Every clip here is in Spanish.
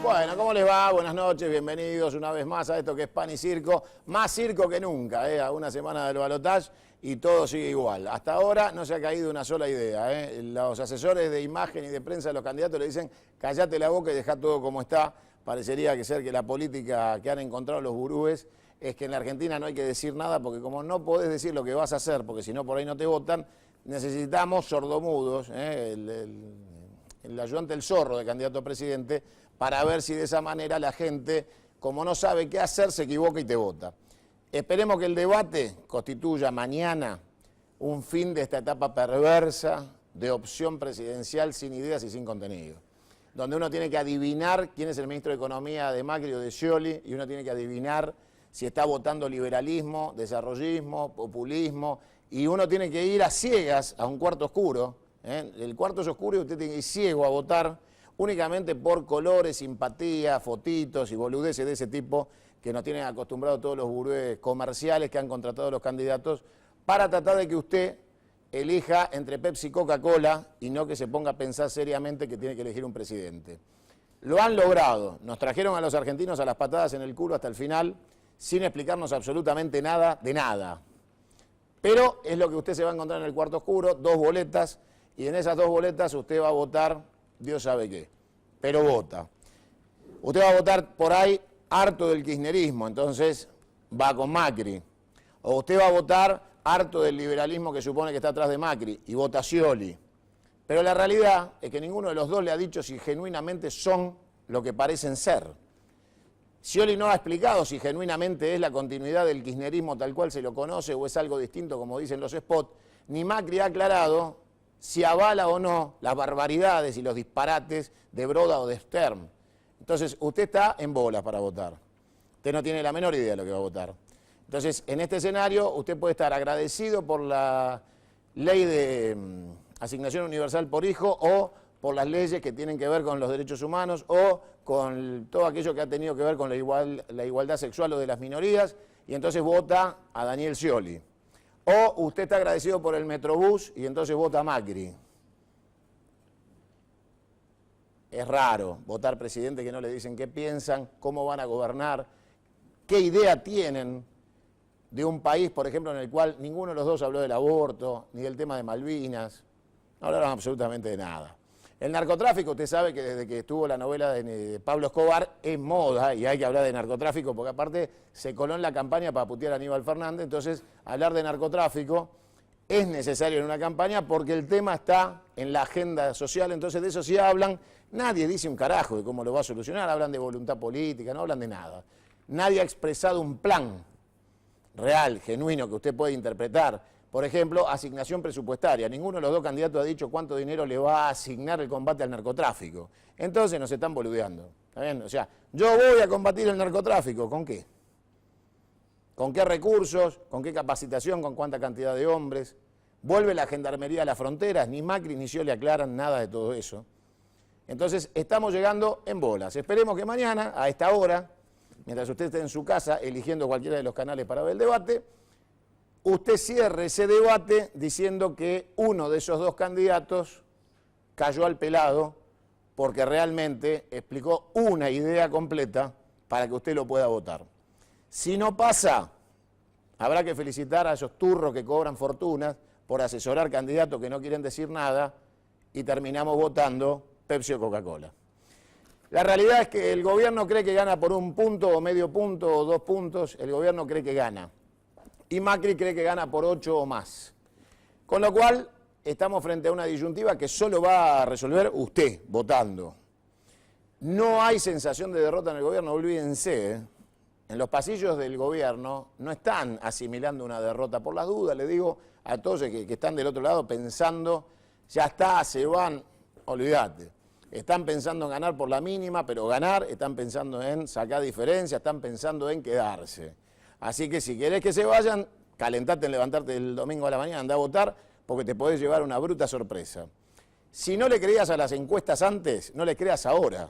Bueno, ¿cómo les va? Buenas noches, bienvenidos una vez más a esto que es Pan y Circo. Más circo que nunca, a una semana del balotaje y todo sigue igual. Hasta ahora no se ha caído una sola idea. Los asesores de imagen y de prensa de los candidatos le dicen callate la boca y dejá todo como está. Parecería que la política que han encontrado los gurúes es que en la Argentina no hay que decir nada porque como no podés decir lo que vas a hacer porque si no por ahí no te votan, necesitamos sordomudos, el ayudante del zorro de candidato a presidente, para ver si de esa manera la gente, como no sabe qué hacer, se equivoca y te vota. Esperemos que el debate constituya mañana un fin de esta etapa perversa de opción presidencial sin ideas y sin contenido, donde uno tiene que adivinar quién es el ministro de Economía de Macri o de Scioli y uno tiene que adivinar si está votando liberalismo, desarrollismo, populismo, y uno tiene que ir a ciegas a un cuarto oscuro. El cuarto es oscuro y usted tiene que ir ciego a votar únicamente por colores, simpatía, fotitos y boludeces de ese tipo que nos tienen acostumbrados todos los gurúes comerciales que han contratado a los candidatos para tratar de que usted elija entre Pepsi y Coca-Cola y no que se ponga a pensar seriamente que tiene que elegir un presidente. Lo han logrado, nos trajeron a los argentinos a las patadas en el culo hasta el final sin explicarnos absolutamente nada de nada. Pero es lo que usted se va a encontrar en el cuarto oscuro, 2 boletas, y en esas 2 boletas usted va a votar, Dios sabe qué, pero vota. Usted va a votar por ahí harto del kirchnerismo, entonces va con Macri. O usted va a votar harto del liberalismo que supone que está atrás de Macri, y vota Scioli. Pero la realidad es que ninguno de los dos le ha dicho si genuinamente son lo que parecen ser. Scioli no ha explicado si genuinamente es la continuidad del kirchnerismo tal cual se lo conoce o es algo distinto como dicen los spots, ni Macri ha aclarado si avala o no las barbaridades y los disparates de Broda o de Stern. Entonces, usted está en bolas para votar. Usted no tiene la menor idea de lo que va a votar. Entonces, en este escenario, usted puede estar agradecido por la ley de asignación universal por hijo o por las leyes que tienen que ver con los derechos humanos o con todo aquello que ha tenido que ver con la igualdad sexual o de las minorías, y entonces vota a Daniel Scioli. O usted está agradecido por el Metrobús y entonces vota a Macri. Es raro votar presidente que no le dicen qué piensan, cómo van a gobernar, qué idea tienen de un país, por ejemplo, en el cual ninguno de los dos habló del aborto, ni del tema de Malvinas, no hablaron absolutamente de nada. El narcotráfico, usted sabe que desde que estuvo la novela de Pablo Escobar es moda y hay que hablar de narcotráfico porque aparte se coló en la campaña para putear a Aníbal Fernández, entonces hablar de narcotráfico es necesario en una campaña porque el tema está en la agenda social, entonces de eso sí hablan, nadie dice un carajo de cómo lo va a solucionar, hablan de voluntad política, no hablan de nada. Nadie ha expresado un plan real, genuino, que usted puede interpretar. Por ejemplo, asignación presupuestaria. Ninguno de los dos candidatos ha dicho cuánto dinero le va a asignar el combate al narcotráfico. Entonces nos están boludeando. ¿Está bien? O sea, yo voy a combatir el narcotráfico. ¿Con qué? ¿Con qué recursos? ¿Con qué capacitación? ¿Con cuánta cantidad de hombres? ¿Vuelve la gendarmería a las fronteras? Ni Macri ni Scioli aclaran nada de todo eso. Entonces estamos llegando en bolas. Esperemos que mañana, a esta hora, mientras usted esté en su casa eligiendo cualquiera de los canales para ver el debate, usted cierre ese debate diciendo que uno de esos 2 candidatos cayó al pelado porque realmente explicó una idea completa para que usted lo pueda votar. Si no pasa, habrá que felicitar a esos turros que cobran fortunas por asesorar candidatos que no quieren decir nada y terminamos votando Pepsi o Coca-Cola. La realidad es que el gobierno cree que gana por 1 punto o medio punto o 2 puntos, el gobierno cree que gana. Y Macri cree que gana por 8 o más. Con lo cual, estamos frente a una disyuntiva que solo va a resolver usted, votando. No hay sensación de derrota en el gobierno, olvídense. En los pasillos del gobierno no están asimilando una derrota. Por las dudas, le digo a todos que están del otro lado pensando, ya está, se van, olvídate. Están pensando en ganar por la mínima, pero ganar, están pensando en sacar diferencia, están pensando en quedarse. Así que si querés que se vayan, calentate en levantarte el domingo a la mañana, anda a votar, porque te podés llevar una bruta sorpresa. Si no le creías a las encuestas antes, no le creas ahora.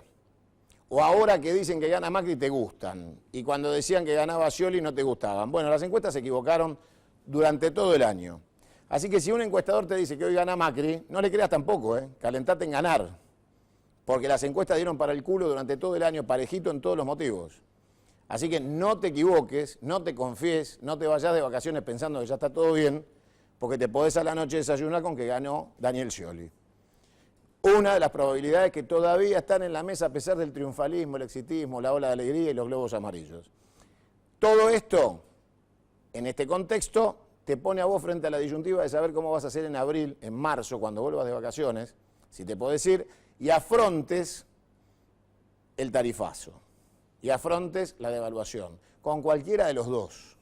O ahora que dicen que gana Macri te gustan, y cuando decían que ganaba Scioli no te gustaban. Bueno, las encuestas se equivocaron durante todo el año. Así que si un encuestador te dice que hoy gana Macri, no le creas tampoco, calentate en ganar. porque las encuestas dieron para el culo durante todo el año, parejito en todos los motivos. Así que no te equivoques, no te confíes, no te vayas de vacaciones pensando que ya está todo bien, porque te podés a la noche desayunar con que ganó Daniel Scioli. Una de las probabilidades que todavía están en la mesa a pesar del triunfalismo, el exitismo, la ola de alegría y los globos amarillos. Todo esto, en este contexto, te pone a vos frente a la disyuntiva de saber cómo vas a hacer en abril, en marzo, cuando vuelvas de vacaciones, si te podés ir, y afrontes el tarifazo, y afrontes la devaluación, con cualquiera de los dos.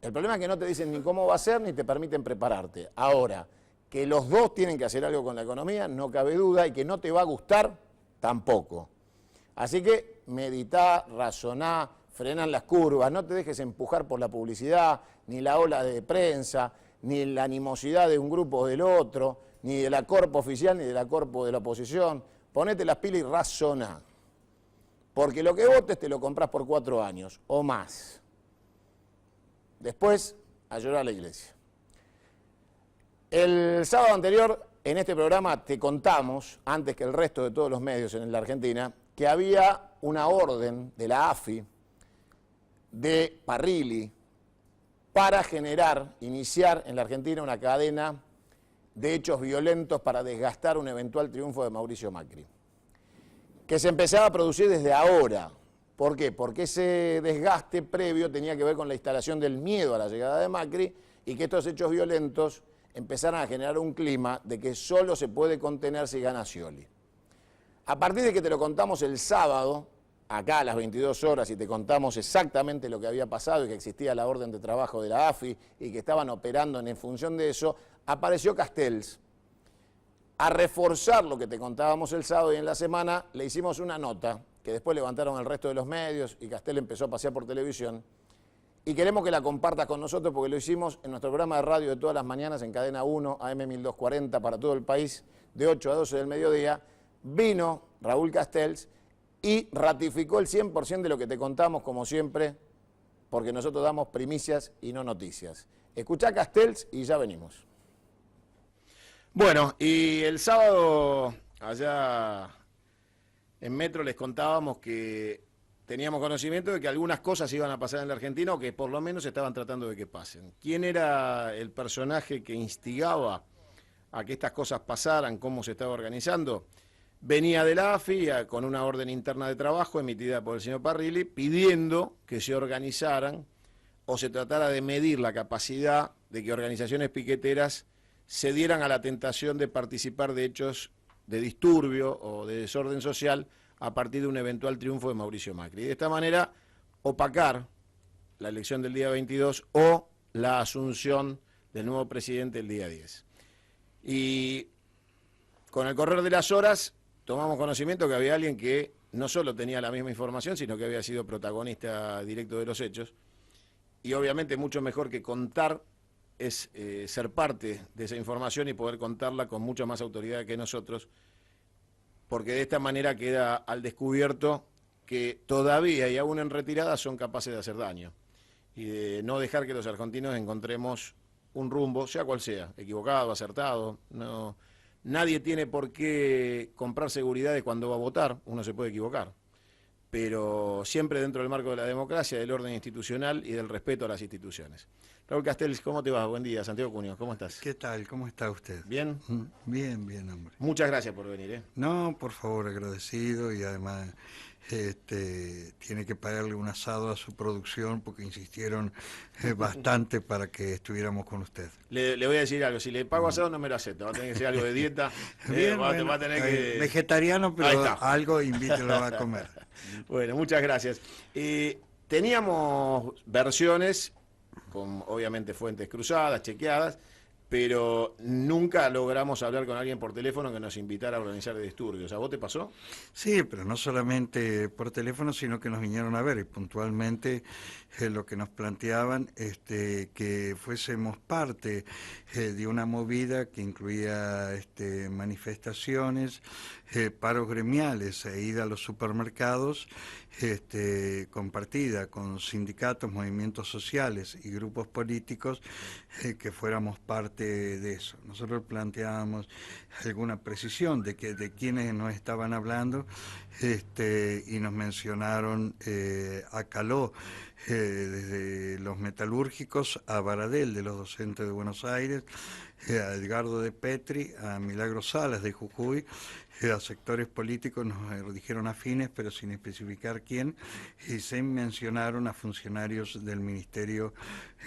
El problema es que no te dicen ni cómo va a ser, ni te permiten prepararte. Ahora, que los dos tienen que hacer algo con la economía, no cabe duda, y que no te va a gustar, tampoco. Así que meditá, razoná, frená las curvas, no te dejes empujar por la publicidad, ni la ola de prensa, ni la animosidad de un grupo o del otro, ni de la corpo oficial, ni de la corpo de la oposición. Ponete las pilas y razoná. Porque lo que votes te lo comprás por 4 años, o más. Después, a llorar a la iglesia. El sábado anterior, en este programa, te contamos, antes que el resto de todos los medios en la Argentina, que había una orden de la AFI, de Parrilli, para iniciar en la Argentina una cadena de hechos violentos para desgastar un eventual triunfo de Mauricio Macri, que se empezaba a producir desde ahora. ¿Por qué? Porque ese desgaste previo tenía que ver con la instalación del miedo a la llegada de Macri y que estos hechos violentos empezaron a generar un clima de que solo se puede contener si gana Scioli. A partir de que te lo contamos el sábado, acá a las 22 horas, y te contamos exactamente lo que había pasado y que existía la orden de trabajo de la AFI y que estaban operando en función de eso, apareció Castells. A reforzar lo que te contábamos el sábado y en la semana, le hicimos una nota que después levantaron el resto de los medios y Castells empezó a pasear por televisión. Y queremos que la compartas con nosotros porque lo hicimos en nuestro programa de radio de todas las mañanas en Cadena 1, AM 1240 para todo el país, de 8 a 12 del mediodía. Vino Raúl Castells y ratificó el 100% de lo que te contamos, como siempre, porque nosotros damos primicias y no noticias. Escuchá Castells y ya venimos. Bueno, y el sábado allá en Metro les contábamos que teníamos conocimiento de que algunas cosas iban a pasar en la Argentina o que por lo menos estaban tratando de que pasen. ¿Quién era el personaje que instigaba a que estas cosas pasaran? ¿Cómo se estaba organizando? Venía de la AFI con una orden interna de trabajo emitida por el señor Parrilli pidiendo que se organizaran o se tratara de medir la capacidad de que organizaciones piqueteras se dieran a la tentación de participar de hechos de disturbio o de desorden social a partir de un eventual triunfo de Mauricio Macri. Y de esta manera opacar la elección del día 22 o la asunción del nuevo presidente el día 10. Y con el correr de las horas tomamos conocimiento que había alguien que no solo tenía la misma información, sino que había sido protagonista directo de los hechos. Y obviamente mucho mejor que contar es ser parte de esa información y poder contarla con mucha más autoridad que nosotros, porque de esta manera queda al descubierto que todavía y aún en retirada son capaces de hacer daño y de no dejar que los argentinos encontremos un rumbo, sea cual sea, equivocado, acertado. No, nadie tiene por qué comprar seguridad de cuando va a votar, uno se puede equivocar, pero siempre dentro del marco de la democracia, del orden institucional y del respeto a las instituciones. Raúl Castells, ¿cómo te va? Buen día. Santiago Cunio, ¿cómo estás? ¿Qué tal? ¿Cómo está usted? ¿Bien? Bien, bien, hombre. Muchas gracias por venir. No, por favor, agradecido y además tiene que pagarle un asado a su producción porque insistieron bastante para que estuviéramos con usted. Le voy a decir algo, si le pago asado no me lo acepto, va a tener que ser algo de dieta. Bien, va a tener que... Vegetariano, pero algo invítelo a comer. Bueno, muchas gracias. Teníamos versiones con obviamente fuentes cruzadas, chequeadas, pero nunca logramos hablar con alguien por teléfono que nos invitara a organizar disturbios. ¿A vos te pasó? Sí, pero no solamente por teléfono, sino que nos vinieron a ver y puntualmente lo que nos planteaban que fuésemos parte de una movida que incluía manifestaciones, paros gremiales e ida a los supermercados, compartida con sindicatos, movimientos sociales y grupos políticos, que fuéramos parte parte de eso. Nosotros planteábamos alguna precisión de quiénes nos estaban hablando, y nos mencionaron a Caló, desde los metalúrgicos, a Baradel, de los docentes de Buenos Aires, a Edgardo de Petri, a Milagro Salas de Jujuy, a sectores políticos nos dijeron afines, pero sin especificar quién, y se mencionaron a funcionarios del Ministerio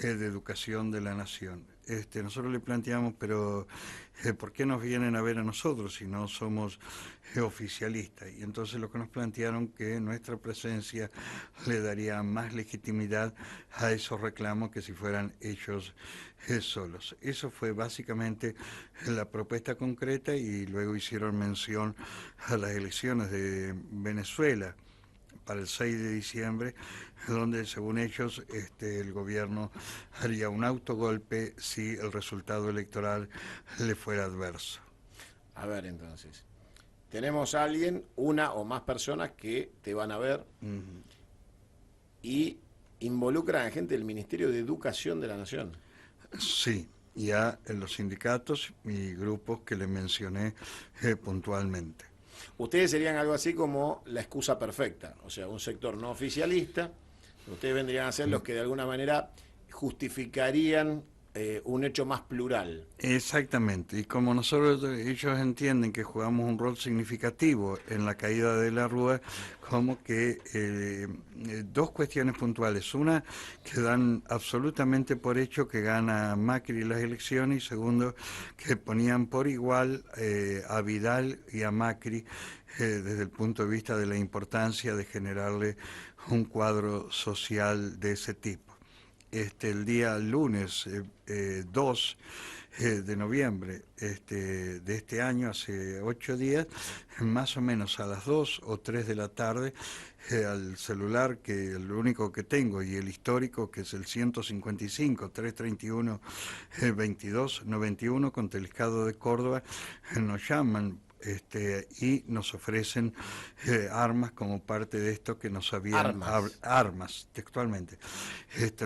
de Educación de la Nación. Nosotros le planteamos, pero ¿por qué nos vienen a ver a nosotros si no somos oficialistas? Y entonces lo que nos plantearon, que nuestra presencia le daría más legitimidad a esos reclamos que si fueran ellos solos. Eso fue básicamente la propuesta concreta, y luego hicieron mención a las elecciones de Venezuela para el 6 de diciembre, donde según ellos el gobierno haría un autogolpe si el resultado electoral le fuera adverso. A ver, entonces, tenemos a alguien, una o más personas que te van a ver y involucran a gente del Ministerio de Educación de la Nación. Sí, ya en los sindicatos y grupos que le mencioné puntualmente. Ustedes serían algo así como la excusa perfecta, o sea, un sector no oficialista. Ustedes vendrían a ser los que de alguna manera justificarían un hecho más plural. Exactamente, y como ellos entienden que jugamos un rol significativo en la caída de la Rúa, como que dos cuestiones puntuales: una, que dan absolutamente por hecho que gana Macri las elecciones, y segundo, que ponían por igual a Vidal y a Macri desde el punto de vista de la importancia de generarle un cuadro social de ese tipo. El día lunes 2 de noviembre de este año, hace 8 días, más o menos a las 2 o 3 de la tarde, al celular, que el único que tengo, y el histórico, que es el 155 331 22 91, con Telecado de Córdoba, nos llaman y nos ofrecen armas como parte de esto que nos habían... Armas, textualmente.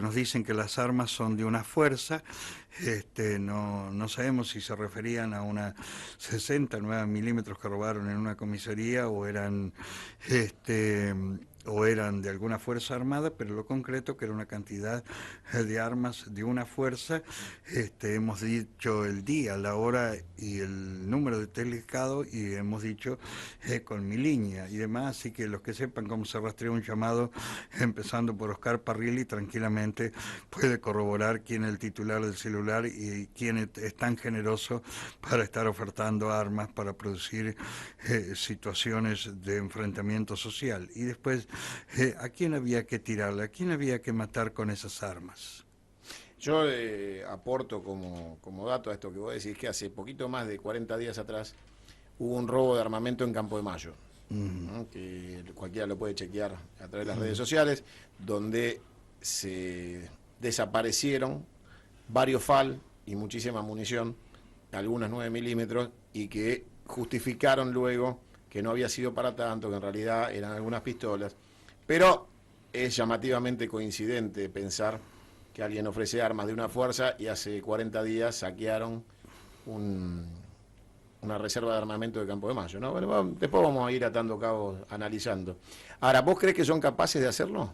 Nos dicen que las armas son de una fuerza, no sabemos si se referían a una 60 9 milímetros que robaron en una comisaría o eran de alguna fuerza armada, pero lo concreto que era una cantidad de armas de una fuerza. Hemos dicho el día, la hora y el número de Telecado, y hemos dicho con mi línea y demás, así que los que sepan cómo se rastrea un llamado, empezando por Oscar Parrilli, tranquilamente puede corroborar quién es el titular del celular y quién es tan generoso para estar ofertando armas para producir situaciones de enfrentamiento social. Y después, ¿a quién había que tirarle? ¿A quién había que matar con esas armas? Yo aporto como dato a esto que vos decís, que hace poquito más de 40 días atrás hubo un robo de armamento en Campo de Mayo, ¿no? Que cualquiera lo puede chequear a través de las redes sociales, donde se desaparecieron varios FAL y muchísima munición, algunas 9 milímetros, y que justificaron luego que no había sido para tanto, que en realidad eran algunas pistolas. Pero es llamativamente coincidente pensar que alguien ofrece armas de una fuerza y hace 40 días saquearon una reserva de armamento de Campo de Mayo, ¿no? Bueno, después vamos a ir atando cabos, analizando. Ahora, ¿vos crees que son capaces de hacerlo?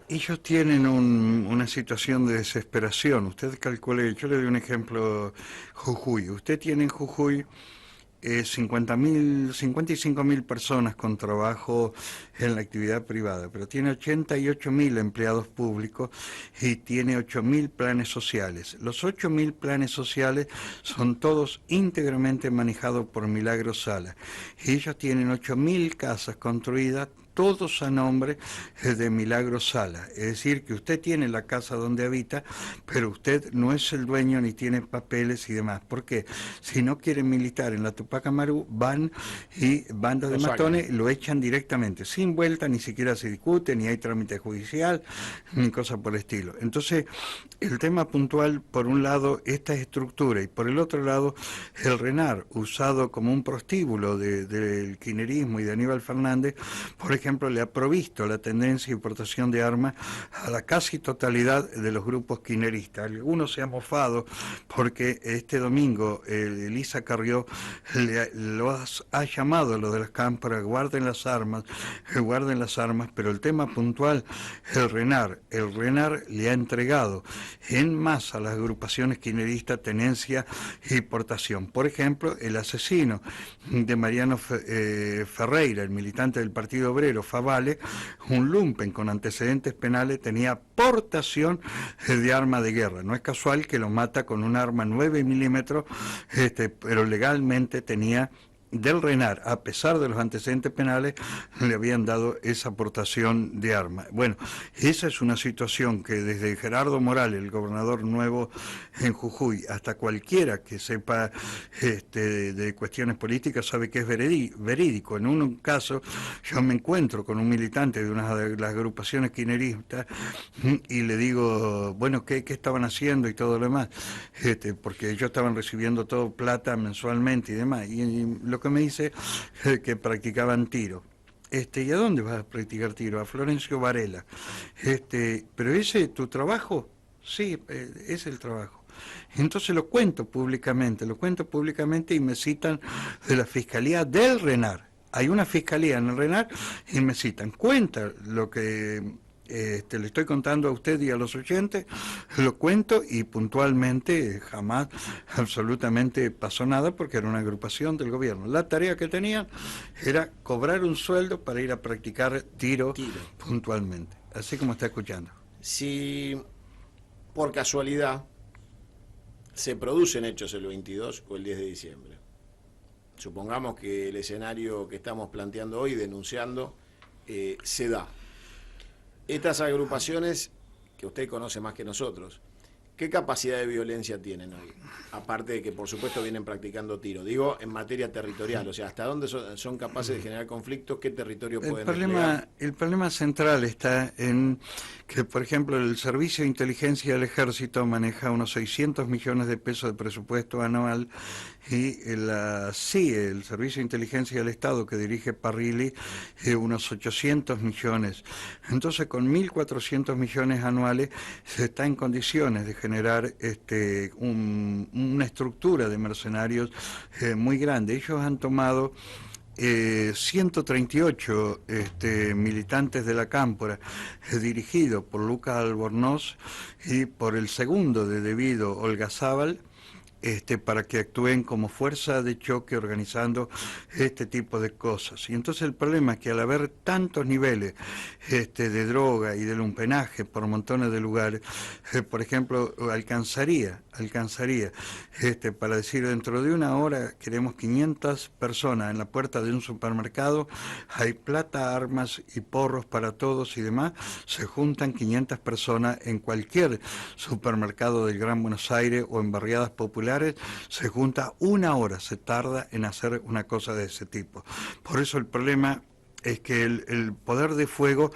Ellos tienen una situación de desesperación. Usted calcule, yo le doy un ejemplo: Jujuy. Usted tiene en Jujuy 55.000 personas con trabajo en la actividad privada, pero tiene 88.000 empleados públicos y tiene 8.000 planes sociales. Los 8.000 planes sociales son todos íntegramente manejados por Milagro Sala, y ellos tienen 8.000 casas construidas, todos a nombre de Milagro Sala. Es decir, que usted tiene la casa donde habita, pero usted no es el dueño ni tiene papeles y demás. ¿Por qué? Si no quieren militar en la Tupac Amaru, van y bandas de matones lo echan directamente, sin vuelta, ni siquiera se discute, ni hay trámite judicial, ni cosa por el estilo. Entonces, el tema puntual, por un lado, esta estructura, y por el otro lado, el RENAR, usado como un prostíbulo del kirchnerismo y de Aníbal Fernández, por ejemplo, ejemplo, le ha provisto la tendencia de importación de armas a la casi totalidad de los grupos kirchneristas. Algunos se han mofado porque este domingo Elisa Carrió ha llamado a los de las cámparas, guarden las armas, pero el tema puntual, el RENAR le ha entregado en masa a las agrupaciones kirchneristas tenencia e importación. Por ejemplo, el asesino de Mariano Ferreira, el militante del Partido Obrero, Favale, un lumpen con antecedentes penales, tenía portación de arma de guerra. No es casual que lo mata con un arma 9 milímetros, pero legalmente tenía del RENAR, a pesar de los antecedentes penales, le habían dado esa aportación de armas. Bueno, esa es una situación que desde Gerardo Morales, el gobernador nuevo en Jujuy, hasta cualquiera que sepa de cuestiones políticas sabe que es verídico. En un caso, yo me encuentro con un militante de una de las agrupaciones kirchneristas y le digo, bueno, ¿qué estaban haciendo y todo lo demás? Porque ellos estaban recibiendo todo plata mensualmente y demás. Y lo que me dice que practicaban tiro. ¿Y a dónde vas a practicar tiro? A Florencio Varela. ¿Pero ese es tu trabajo? Sí, es el trabajo. Entonces lo cuento públicamente y me citan de la Fiscalía del RENAR. Hay una fiscalía en el RENAR y me citan. Cuenta lo que le estoy contando a usted y a los oyentes, lo cuento y puntualmente jamás absolutamente pasó nada porque era una agrupación del gobierno. La tarea que tenían era cobrar un sueldo para ir a practicar tiro. Puntualmente, así como está escuchando. Si por casualidad se producen hechos el 22 o el 10 de diciembre, supongamos que el escenario que estamos planteando hoy, denunciando, se da. Estas agrupaciones, que usted conoce más que nosotros, ¿qué capacidad de violencia tienen hoy? Aparte de que, por supuesto, vienen practicando tiro. Digo, en materia territorial, o sea, ¿hasta dónde son capaces de generar conflictos? ¿Qué territorio pueden desplegar? El problema central está en que, por ejemplo, el Servicio de Inteligencia del Ejército maneja unos 600 millones de pesos de presupuesto anual y el Servicio de Inteligencia del Estado que dirige Parrilli, unos 800 millones. Entonces, con 1.400 millones anuales se está en condiciones de generar una estructura de mercenarios muy grande. Ellos han tomado 138 militantes de la Cámpora, dirigidos por Lucas Albornoz y por el segundo de Debido, Olga Zabal, para que actúen como fuerza de choque organizando este tipo de cosas. Y entonces el problema es que al haber tantos niveles de droga y de lumpenaje por montones de lugares, por ejemplo, alcanzaría, para decir, dentro de una hora queremos 500 personas en la puerta de un supermercado, hay plata, armas y porros para todos y demás, se juntan 500 personas en cualquier supermercado del Gran Buenos Aires o en barriadas populares, se junta una hora, se tarda en hacer una cosa de ese tipo. Por eso el problema es que el poder de fuego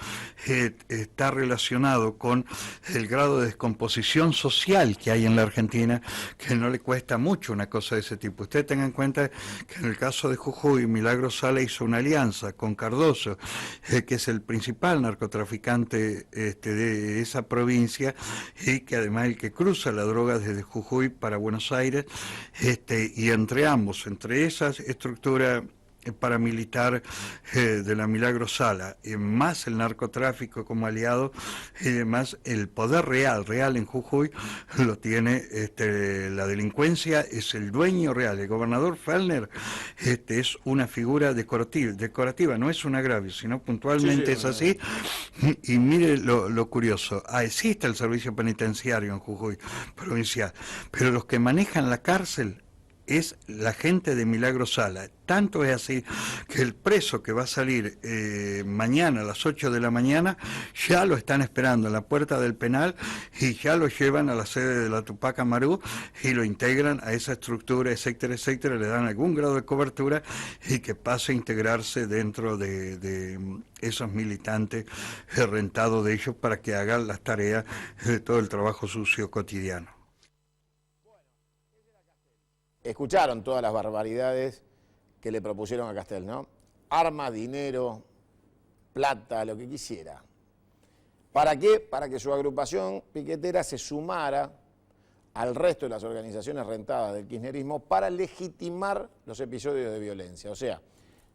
está relacionado con el grado de descomposición social que hay en la Argentina, que no le cuesta mucho una cosa de ese tipo. Usted tenga en cuenta que en el caso de Jujuy, Milagro Sala hizo una alianza con Cardoso, que es el principal narcotraficante de esa provincia, y que además el que cruza la droga desde Jujuy para Buenos Aires, y entre ambos, entre esas estructuras paramilitar de la Milagro Sala, más el narcotráfico como aliado, y además el poder real en Jujuy lo tiene la delincuencia, es el dueño real. El gobernador Fellner es una figura decorativa, no es un agravio, sino puntualmente es así. Y mire lo curioso, existe el servicio penitenciario en Jujuy provincial, pero los que manejan la cárcel es la gente de Milagro Sala. Tanto es así que el preso que va a salir mañana a las 8 de la mañana ya lo están esperando en la puerta del penal y ya lo llevan a la sede de la Tupac Amaru y lo integran a esa estructura, etcétera, le dan algún grado de cobertura y que pase a integrarse dentro de esos militantes rentados de ellos para que hagan las tareas de todo el trabajo sucio cotidiano. Escucharon todas las barbaridades que le propusieron a Castel, ¿no? Armas, dinero, plata, lo que quisiera. ¿Para qué? Para que su agrupación piquetera se sumara al resto de las organizaciones rentadas del kirchnerismo para legitimar los episodios de violencia. O sea,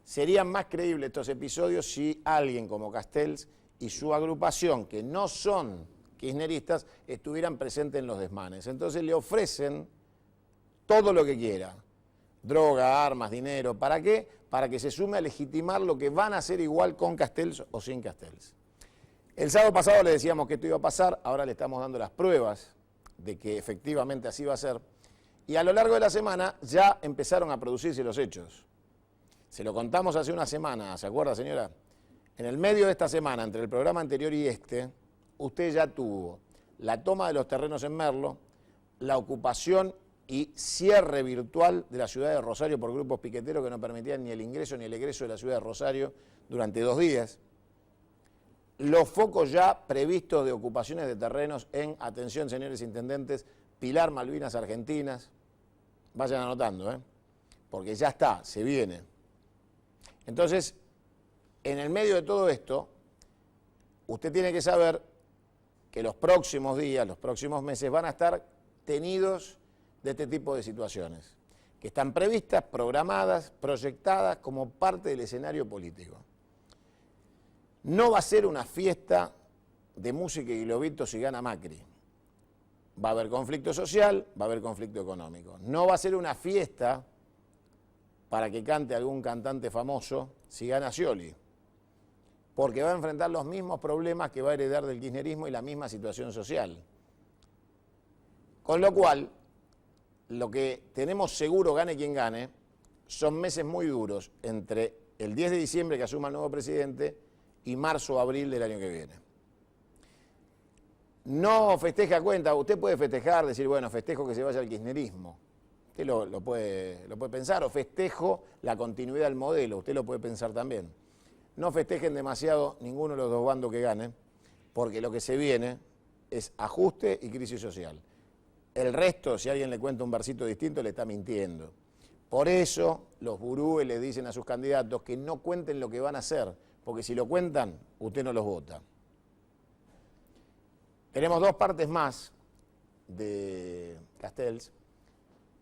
serían más creíbles estos episodios si alguien como Castells y su agrupación, que no son kirchneristas, estuvieran presentes en los desmanes. Entonces le ofrecen todo lo que quiera, droga, armas, dinero. ¿Para qué? Para que se sume a legitimar lo que van a hacer igual con Castells o sin Castells. El sábado pasado le decíamos que esto iba a pasar, ahora le estamos dando las pruebas de que efectivamente así va a ser. Y a lo largo de la semana ya empezaron a producirse los hechos. Se lo contamos hace una semana, ¿se acuerda, señora? En el medio de esta semana, entre el programa anterior y este, usted ya tuvo la toma de los terrenos en Merlo, la ocupación y cierre virtual de la ciudad de Rosario por grupos piqueteros que no permitían ni el ingreso ni el egreso de la ciudad de Rosario durante 2 días. Los focos ya previstos de ocupaciones de terrenos en, atención señores intendentes, Pilar, Malvinas Argentinas. Vayan anotando, porque ya está, se viene. Entonces, en el medio de todo esto, usted tiene que saber que los próximos días, los próximos meses van a estar tenidos de este tipo de situaciones, que están previstas, programadas, proyectadas como parte del escenario político. No va a ser una fiesta de música y globitos si gana Macri. Va a haber conflicto social, va a haber conflicto económico. No va a ser una fiesta para que cante algún cantante famoso si gana Scioli, porque va a enfrentar los mismos problemas que va a heredar del kirchnerismo y la misma situación social. Con lo cual, lo que tenemos seguro, gane quien gane, son meses muy duros entre el 10 de diciembre que asuma el nuevo presidente y marzo o abril del año que viene. No festeja cuenta, usted puede festejar, decir, bueno, festejo que se vaya al kirchnerismo. Usted lo puede pensar, o festejo la continuidad del modelo, usted lo puede pensar también. No festejen demasiado ninguno de los dos bandos que ganen, porque lo que se viene es ajuste y crisis social. El resto, si alguien le cuenta un versito distinto, le está mintiendo. Por eso los gurúes le dicen a sus candidatos que no cuenten lo que van a hacer, porque si lo cuentan, usted no los vota. Tenemos 2 partes más de Castells,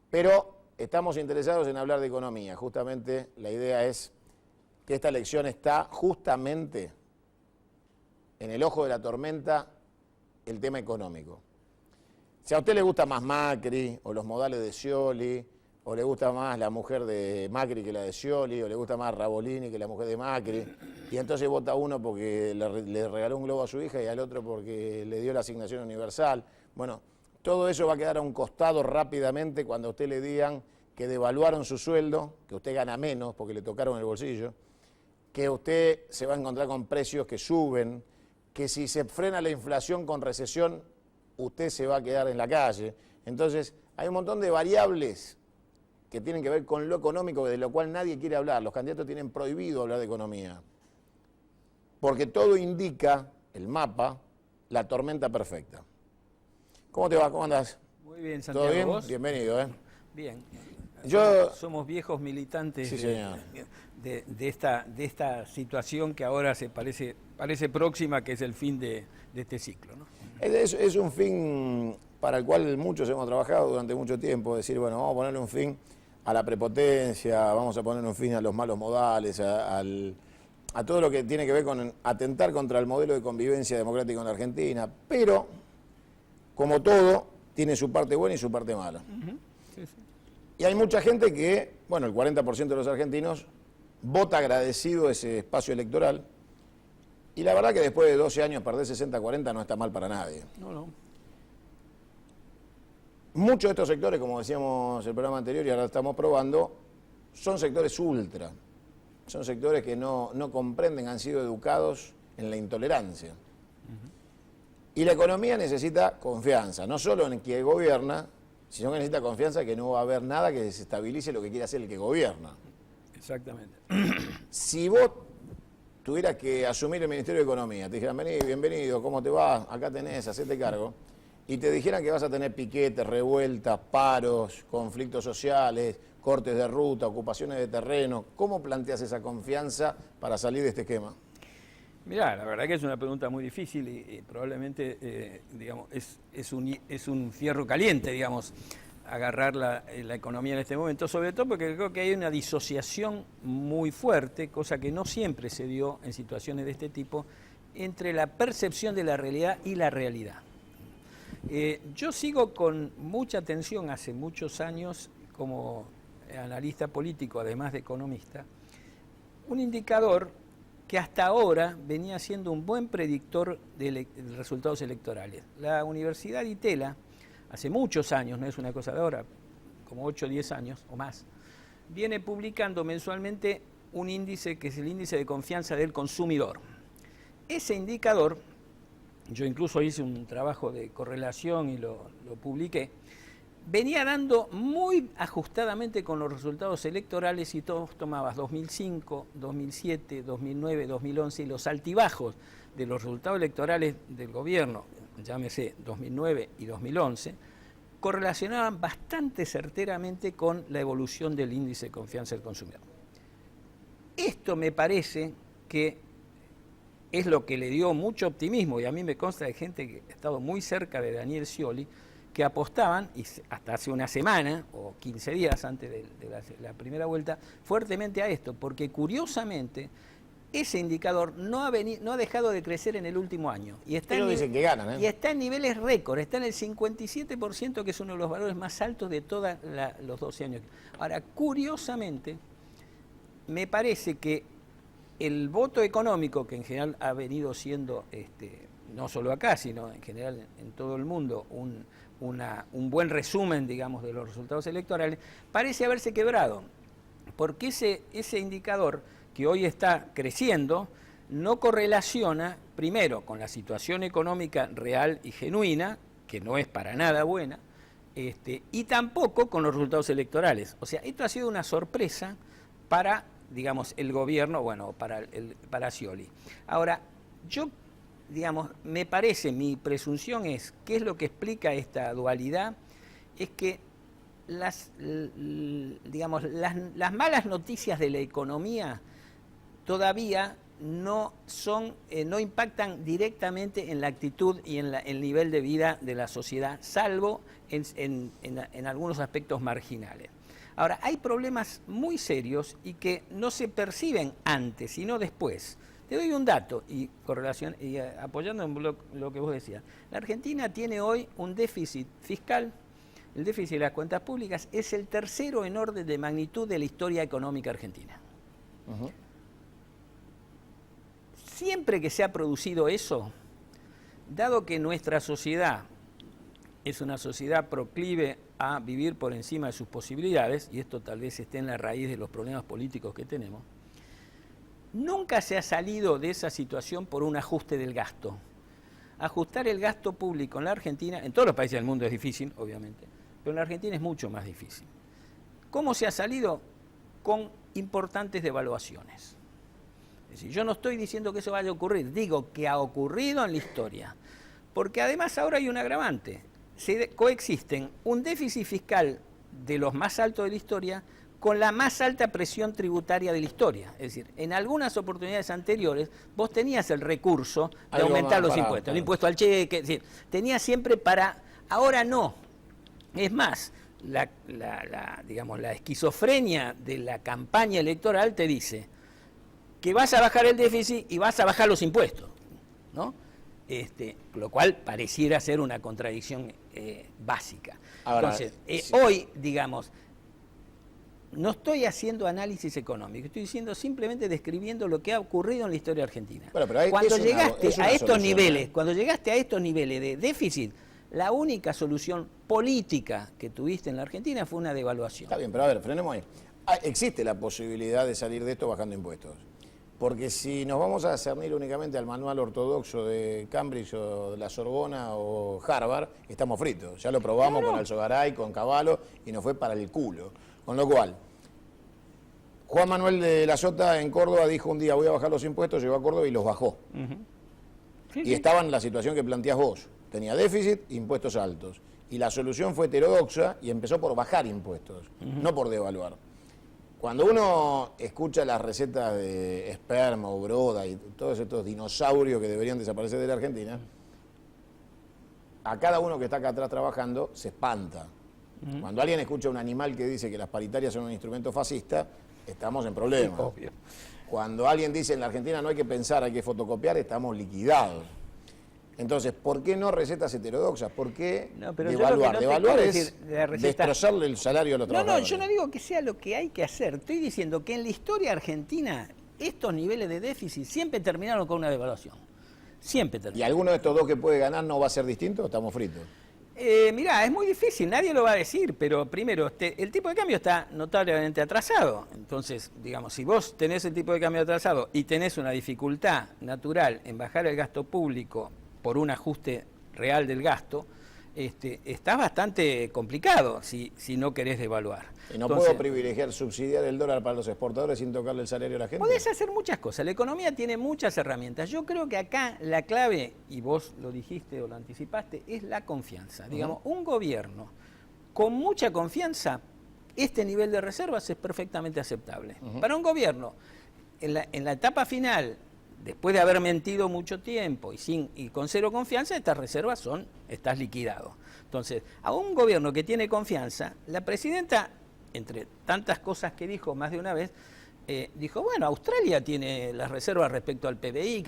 pero estamos interesados en hablar de economía. Justamente la idea es que esta elección está justamente en el ojo de la tormenta el tema económico. Si a usted le gusta más Macri o los modales de Scioli, o le gusta más la mujer de Macri que la de Scioli, o le gusta más Rabolini que la mujer de Macri, y entonces vota uno porque le regaló un globo a su hija y al otro porque le dio la asignación universal. Bueno, todo eso va a quedar a un costado rápidamente cuando a usted le digan que devaluaron su sueldo, que usted gana menos porque le tocaron el bolsillo, que usted se va a encontrar con precios que suben, que si se frena la inflación con recesión, usted se va a quedar en la calle. Entonces, hay un montón de variables que tienen que ver con lo económico, de lo cual nadie quiere hablar. Los candidatos tienen prohibido hablar de economía, porque todo indica, el mapa, la tormenta perfecta. ¿Cómo te va? ¿Cómo andás? Muy bien, Santiago. ¿Todo bien? ¿Vos? Bienvenido, Bien. Somos viejos militantes sí, señor. de esta situación que ahora se parece próxima, que es el fin de este ciclo, ¿no? Es un fin para el cual muchos hemos trabajado durante mucho tiempo, decir, bueno, vamos a ponerle un fin a la prepotencia, vamos a ponerle un fin a los malos modales, a todo lo que tiene que ver con atentar contra el modelo de convivencia democrática en la Argentina, pero, como todo, tiene su parte buena y su parte mala. Sí, sí. Y hay mucha gente que, bueno, el 40% de los argentinos vota agradecido ese espacio electoral, y la verdad que después de 12 años perder 60-40 no está mal para nadie. No. Muchos de estos sectores, como decíamos en el programa anterior y ahora estamos probando, son sectores ultra, son sectores que no comprenden, han sido educados en la intolerancia. Y la economía necesita confianza, no solo en quien gobierna, sino que necesita confianza que no va a haber nada que desestabilice lo que quiere hacer el que gobierna. Exactamente. Si vos tuvieras que asumir el Ministerio de Economía, te dijeran, vení, bienvenido, ¿cómo te va? Acá tenés, hacete cargo. Y te dijeran que vas a tener piquetes, revueltas, paros, conflictos sociales, cortes de ruta, ocupaciones de terreno. ¿Cómo planteas esa confianza para salir de este esquema? Mirá, la verdad que es una pregunta muy difícil y probablemente, digamos, es un fierro caliente, digamos, agarrar la economía en este momento, sobre todo porque creo que hay una disociación muy fuerte, cosa que no siempre se dio en situaciones de este tipo, entre la percepción de la realidad y la realidad. Yo sigo con mucha atención hace muchos años como analista político, además de economista, un indicador que hasta ahora venía siendo un buen predictor de resultados electorales. La Universidad de Itela, hace muchos años, no es una cosa de ahora, como 8 o 10 años o más, viene publicando mensualmente un índice que es el índice de confianza del consumidor. Ese indicador, yo incluso hice un trabajo de correlación y lo publiqué, venía dando muy ajustadamente con los resultados electorales y todos tomabas 2005, 2007, 2009, 2011 y los altibajos de los resultados electorales del gobierno, llámese 2009 y 2011, correlacionaban bastante certeramente con la evolución del índice de confianza del consumidor. Esto me parece que es lo que le dio mucho optimismo, y a mí me consta de gente que ha estado muy cerca de Daniel Scioli, que apostaban, y hasta hace una semana o 15 días antes de la primera vuelta, fuertemente a esto, porque curiosamente ese indicador no ha dejado de crecer en el último año. Y está dicen que ganan, y está en niveles récord, está en el 57%, que es uno de los valores más altos de todos los 12 años. Ahora, curiosamente, me parece que el voto económico, que en general ha venido siendo, no solo acá, sino en general en todo el mundo, un buen resumen, digamos, de los resultados electorales, parece haberse quebrado, porque ese indicador que hoy está creciendo no correlaciona, primero, con la situación económica real y genuina, que no es para nada buena, y tampoco con los resultados electorales. O sea, esto ha sido una sorpresa para, digamos, el gobierno, bueno, para Scioli. Ahora, yo, digamos, me parece, mi presunción es, ¿qué es lo que explica esta dualidad? Es que las malas noticias de la economía todavía no impactan directamente en la actitud y en el nivel de vida de la sociedad, salvo en algunos aspectos marginales. Ahora, hay problemas muy serios y que no se perciben antes, sino después. Te doy un dato y apoyando en lo que vos decías. La Argentina tiene hoy un déficit fiscal, el déficit de las cuentas públicas es el tercero en orden de magnitud de la historia económica argentina. Uh-huh. Siempre que se ha producido eso, dado que nuestra sociedad es una sociedad proclive a vivir por encima de sus posibilidades, y esto tal vez esté en la raíz de los problemas políticos que tenemos, nunca se ha salido de esa situación por un ajuste del gasto. Ajustar el gasto público en la Argentina, en todos los países del mundo es difícil, obviamente, pero en la Argentina es mucho más difícil. ¿Cómo se ha salido? Con importantes devaluaciones. Es decir, yo no estoy diciendo que eso vaya a ocurrir, digo que ha ocurrido en la historia, porque además ahora hay un agravante. Coexisten un déficit fiscal de los más altos de la historia con la más alta presión tributaria de la historia. Es decir, en algunas oportunidades anteriores vos tenías el recurso de aumentar los impuestos, claro. El impuesto al cheque, es decir, tenías siempre para... Ahora no. Es más, la esquizofrenia de la campaña electoral te dice que vas a bajar el déficit y vas a bajar los impuestos, ¿no? Lo cual pareciera ser una contradicción básica. Ahora, entonces, sí. Hoy, digamos, no estoy haciendo análisis económico, estoy diciendo simplemente describiendo lo que ha ocurrido en la historia argentina. Bueno, pero cuando llegaste a estos niveles, cuando llegaste a estos niveles de déficit, la única solución política que tuviste en la Argentina fue una devaluación. Está bien, pero a ver, frenemos ahí. Existe la posibilidad de salir de esto bajando impuestos. Porque si nos vamos a cernir únicamente al manual ortodoxo de Cambridge o de la Sorbona o Harvard, estamos fritos. Ya lo probamos con Alzogaray, con Cavallo y nos fue para el culo. Con lo cual, Juan Manuel de la Sota en Córdoba dijo un día voy a bajar los impuestos, llegó a Córdoba y los bajó. Uh-huh. Sí, y estaba en la situación que planteás vos. Tenía déficit, impuestos altos. Y la solución fue heterodoxa y empezó por bajar impuestos, no por devaluar. Cuando uno escucha las recetas de Sperm o Broda y todos estos dinosaurios que deberían desaparecer de la Argentina, a cada uno que está acá atrás trabajando se espanta. Cuando alguien escucha un animal que dice que las paritarias son un instrumento fascista, estamos en problemas. Obvio. Cuando alguien dice en la Argentina no hay que pensar, hay que fotocopiar, estamos liquidados. Entonces, ¿por qué no recetas heterodoxas? ¿Por qué No, pero devaluar? yo lo que no te Devaluar puedo es decir de la receta- destrozarle el salario a los No, trabajadores. yo no digo que sea lo que hay que hacer. Estoy diciendo que en la historia argentina estos niveles de déficit siempre terminaron con una devaluación. Siempre ¿Y terminaron. alguno de estos dos que puede ganar no va a ser distinto? Estamos fritos. Mirá, es muy difícil, nadie lo va a decir, pero primero, el tipo de cambio está notablemente atrasado. Entonces, digamos, si vos tenés el tipo de cambio atrasado y tenés una dificultad natural en bajar el gasto público por un ajuste real del gasto, está bastante complicado si no querés devaluar. ¿Y no Entonces, puedo privilegiar, subsidiar el dólar para los exportadores sin tocarle el salario a la gente? podés hacer muchas cosas, la economía tiene muchas herramientas. Yo creo que acá la clave, y vos lo dijiste o lo anticipaste, es la confianza. Digamos, un gobierno con mucha confianza, este nivel de reservas es perfectamente aceptable. Para un gobierno, en la etapa final, después de haber mentido mucho tiempo y con cero confianza, estas reservas estás liquidado. Entonces, a un gobierno que tiene confianza, la presidenta, entre tantas cosas que dijo más de una vez, dijo, bueno, Australia tiene las reservas respecto al PBI,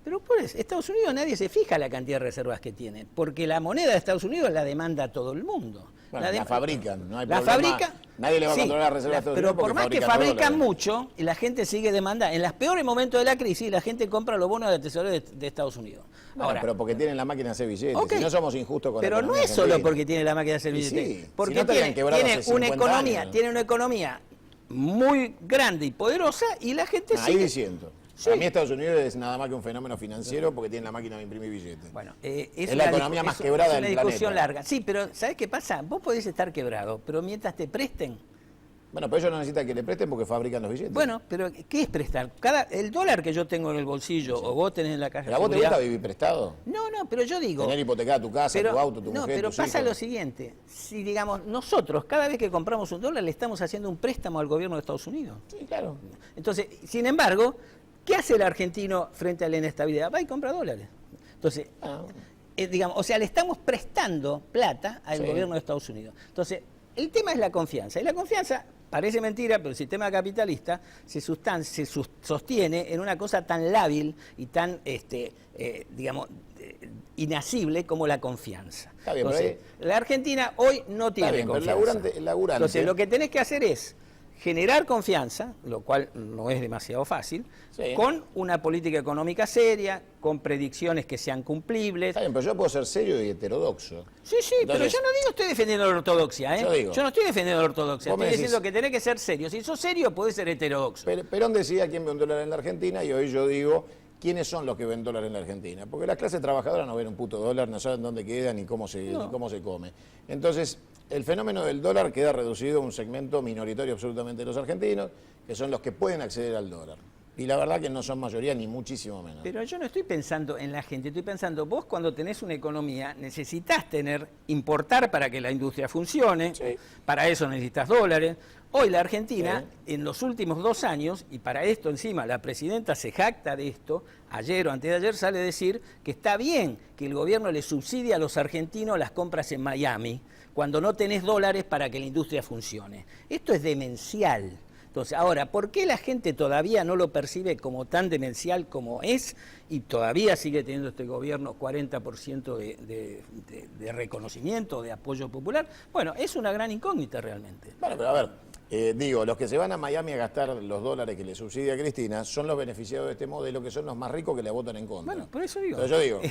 pero pues Estados Unidos nadie se fija la cantidad de reservas que tiene, porque la moneda de Estados Unidos la demanda todo el mundo. Bueno, la fabrican, no hay la problema. fabrica, Nadie le va a controlar las reservas de Estados pero Unidos por porque más que fabrican fabrican dólares. mucho, y la gente sigue demandando. En los peores momentos de la crisis, la gente compra los bonos de tesorería de Estados Unidos. Bueno, Ahora, pero porque tienen la máquina de hacer billetes. ok, Si no somos injustos con pero la no economía es solo argentina. porque tiene la máquina de hacer Y billetes, sí, porque si no estarían tiene quebrados hace 50 años. tiene una economía muy grande y poderosa y la gente Ahí sigue. diciendo. Sí. Para mí Estados Unidos es nada más que un fenómeno financiero porque tiene la máquina de imprimir billetes. Bueno, Es una la economía más quebrada es del una discusión planeta. larga. Sí, pero ¿sabes qué pasa? Vos podés estar quebrado, pero mientras te presten. Bueno, pero ellos no necesitan que le presten porque fabrican los billetes. Bueno, pero ¿qué es prestar? El dólar que yo tengo en el bolsillo o vos tenés en la caja ¿Pero a vos te gusta vivir prestado? No, pero yo digo... Tener hipotecada tu casa, tu auto, tu no, mujer, pero tus pasa hijos. lo siguiente. Si, digamos, nosotros, cada vez que compramos un dólar, le estamos haciendo un préstamo al gobierno de Estados Unidos. Sí, claro. Entonces, sin embargo, ¿qué hace el argentino frente a la inestabilidad? Va y compra dólares. Entonces, digamos, o sea, le estamos prestando plata al Sí. gobierno de Estados Unidos. Entonces, el tema es la confianza. Y la confianza, parece mentira, pero el sistema capitalista se sostiene en una cosa tan lábil y tan, digamos, inasible como la confianza. Está bien, Entonces, pero la Argentina hoy no tiene bien, pero el confianza. el laburante. Entonces, lo que tenés que hacer es generar confianza, lo cual no es demasiado fácil, Sí. con una política económica seria, con predicciones que sean cumplibles. Está bien, pero yo puedo ser serio y heterodoxo. Sí, pero Entonces, yo no digo estoy defendiendo la ortodoxia, ¿eh? Yo digo. Yo no estoy defendiendo la ortodoxia, Vos me estoy decís- diciendo que tenés que ser serio. Si sos serio, podés ser heterodoxo. Perón decía quién ve un dólar en la Argentina y hoy yo digo quiénes son los que ven dólar en la Argentina. Porque la clase trabajadora no ven un puto dólar, no saben dónde queda ni cómo se come. Entonces, el fenómeno del dólar queda reducido a un segmento minoritario absolutamente de los argentinos, que son los que pueden acceder al dólar. Y la verdad que no son mayoría ni muchísimo menos. Pero yo no estoy pensando en la gente, estoy pensando, vos cuando tenés una economía necesitas importar para que la industria funcione, Sí. para eso necesitas dólares. Hoy la Argentina, en los últimos 2 años, y para esto encima la presidenta se jacta de esto, ayer o antes de ayer sale a decir que está bien que el gobierno le subsidie a los argentinos las compras en Miami, cuando no tenés dólares para que la industria funcione. Esto es demencial. Entonces, ahora, ¿por qué la gente todavía no lo percibe como tan demencial como es y todavía sigue teniendo este gobierno 40% de reconocimiento, de apoyo popular? Bueno, es una gran incógnita realmente. Bueno, pero a ver, los que se van a Miami a gastar los dólares que le subsidia Cristina son los beneficiados de este modelo, que son los más ricos que le votan en contra. Bueno, por eso digo. Pero yo digo,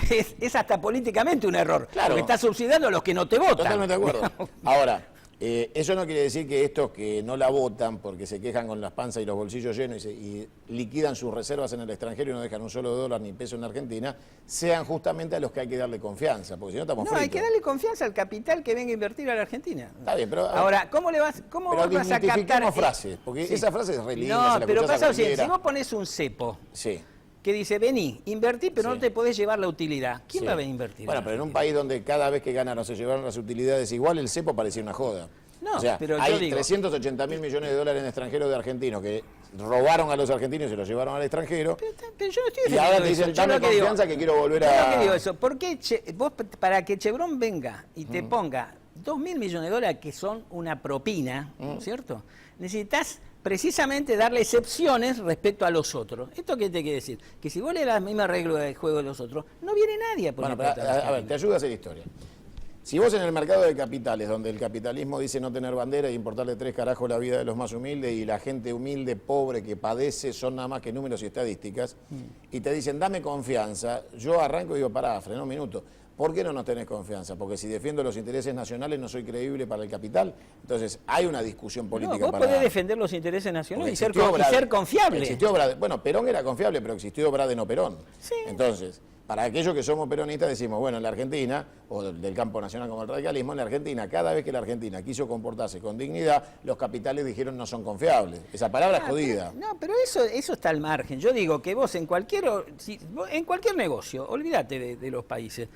Es hasta políticamente un error. Claro. Porque está subsidiando a los que no te votan. totalmente de acuerdo. Ahora, eso no quiere decir que estos que no la votan porque se quejan con las panzas y los bolsillos llenos y liquidan sus reservas en el extranjero y no dejan un solo dólar ni peso en Argentina, sean justamente a los que hay que darle confianza, porque si no estamos No, fritos. hay que darle confianza al capital que venga a invertir a la Argentina. Está bien, pero Ahora, ¿cómo pero vas a captar? dignifiquemos frases, porque esa frase es re linda, se No, la pero escuchás pasa a lo siguiente, si cualquiera. vos pones un cepo Sí. que dice, vení, invertí, pero Sí. no te podés llevar la utilidad, ¿quién Sí. va a invertir? Bueno, pero en un país donde cada vez que ganaron se llevaron las utilidades igual, el cepo parecía una joda. No, o sea, pero yo hay digo, 380.000 millones de dólares en extranjeros de argentinos que robaron a los argentinos y se los llevaron al extranjero. pero yo no estoy Y ahora te defendiendo dicen, eso. Yo dame lo que digo- confianza que quiero volver yo a... lo que digo eso, ¿por qué vos para que Chevron venga y te ponga 2.000 millones de dólares que son una propina, ¿no es cierto? Necesitas precisamente darle excepciones respecto a los otros. ¿Esto qué te quiere decir? Que si vos le das las mismas reglas de juego de los otros, no viene nadie a poner Bueno, plata pero, en a ver, te ayuda a hacer historia. Si vos en el mercado de capitales, donde el capitalismo dice no tener bandera y importarle 3 carajos la vida de los más humildes y la gente humilde, pobre, que padece, son nada más que números y estadísticas, y te dicen dame confianza, yo arranco y digo, pará, frena un minuto. ¿Por qué no nos tenés confianza? Porque si defiendo los intereses nacionales no soy creíble para el capital. Entonces, hay una discusión política No, vos para... podés defender los intereses nacionales Porque y ser, existió y Brade- ser confiable. Existió Brade- bueno, Perón era confiable, pero existió Brade no Perón. Sí. Entonces, para aquellos que somos peronistas decimos, bueno, en la Argentina, o del campo nacional como el radicalismo, en la Argentina, cada vez que la Argentina quiso comportarse con dignidad, los capitales dijeron no son confiables. Esa palabra es jodida. No, pero eso está al margen. Yo digo que vos en cualquier negocio, olvídate de los países.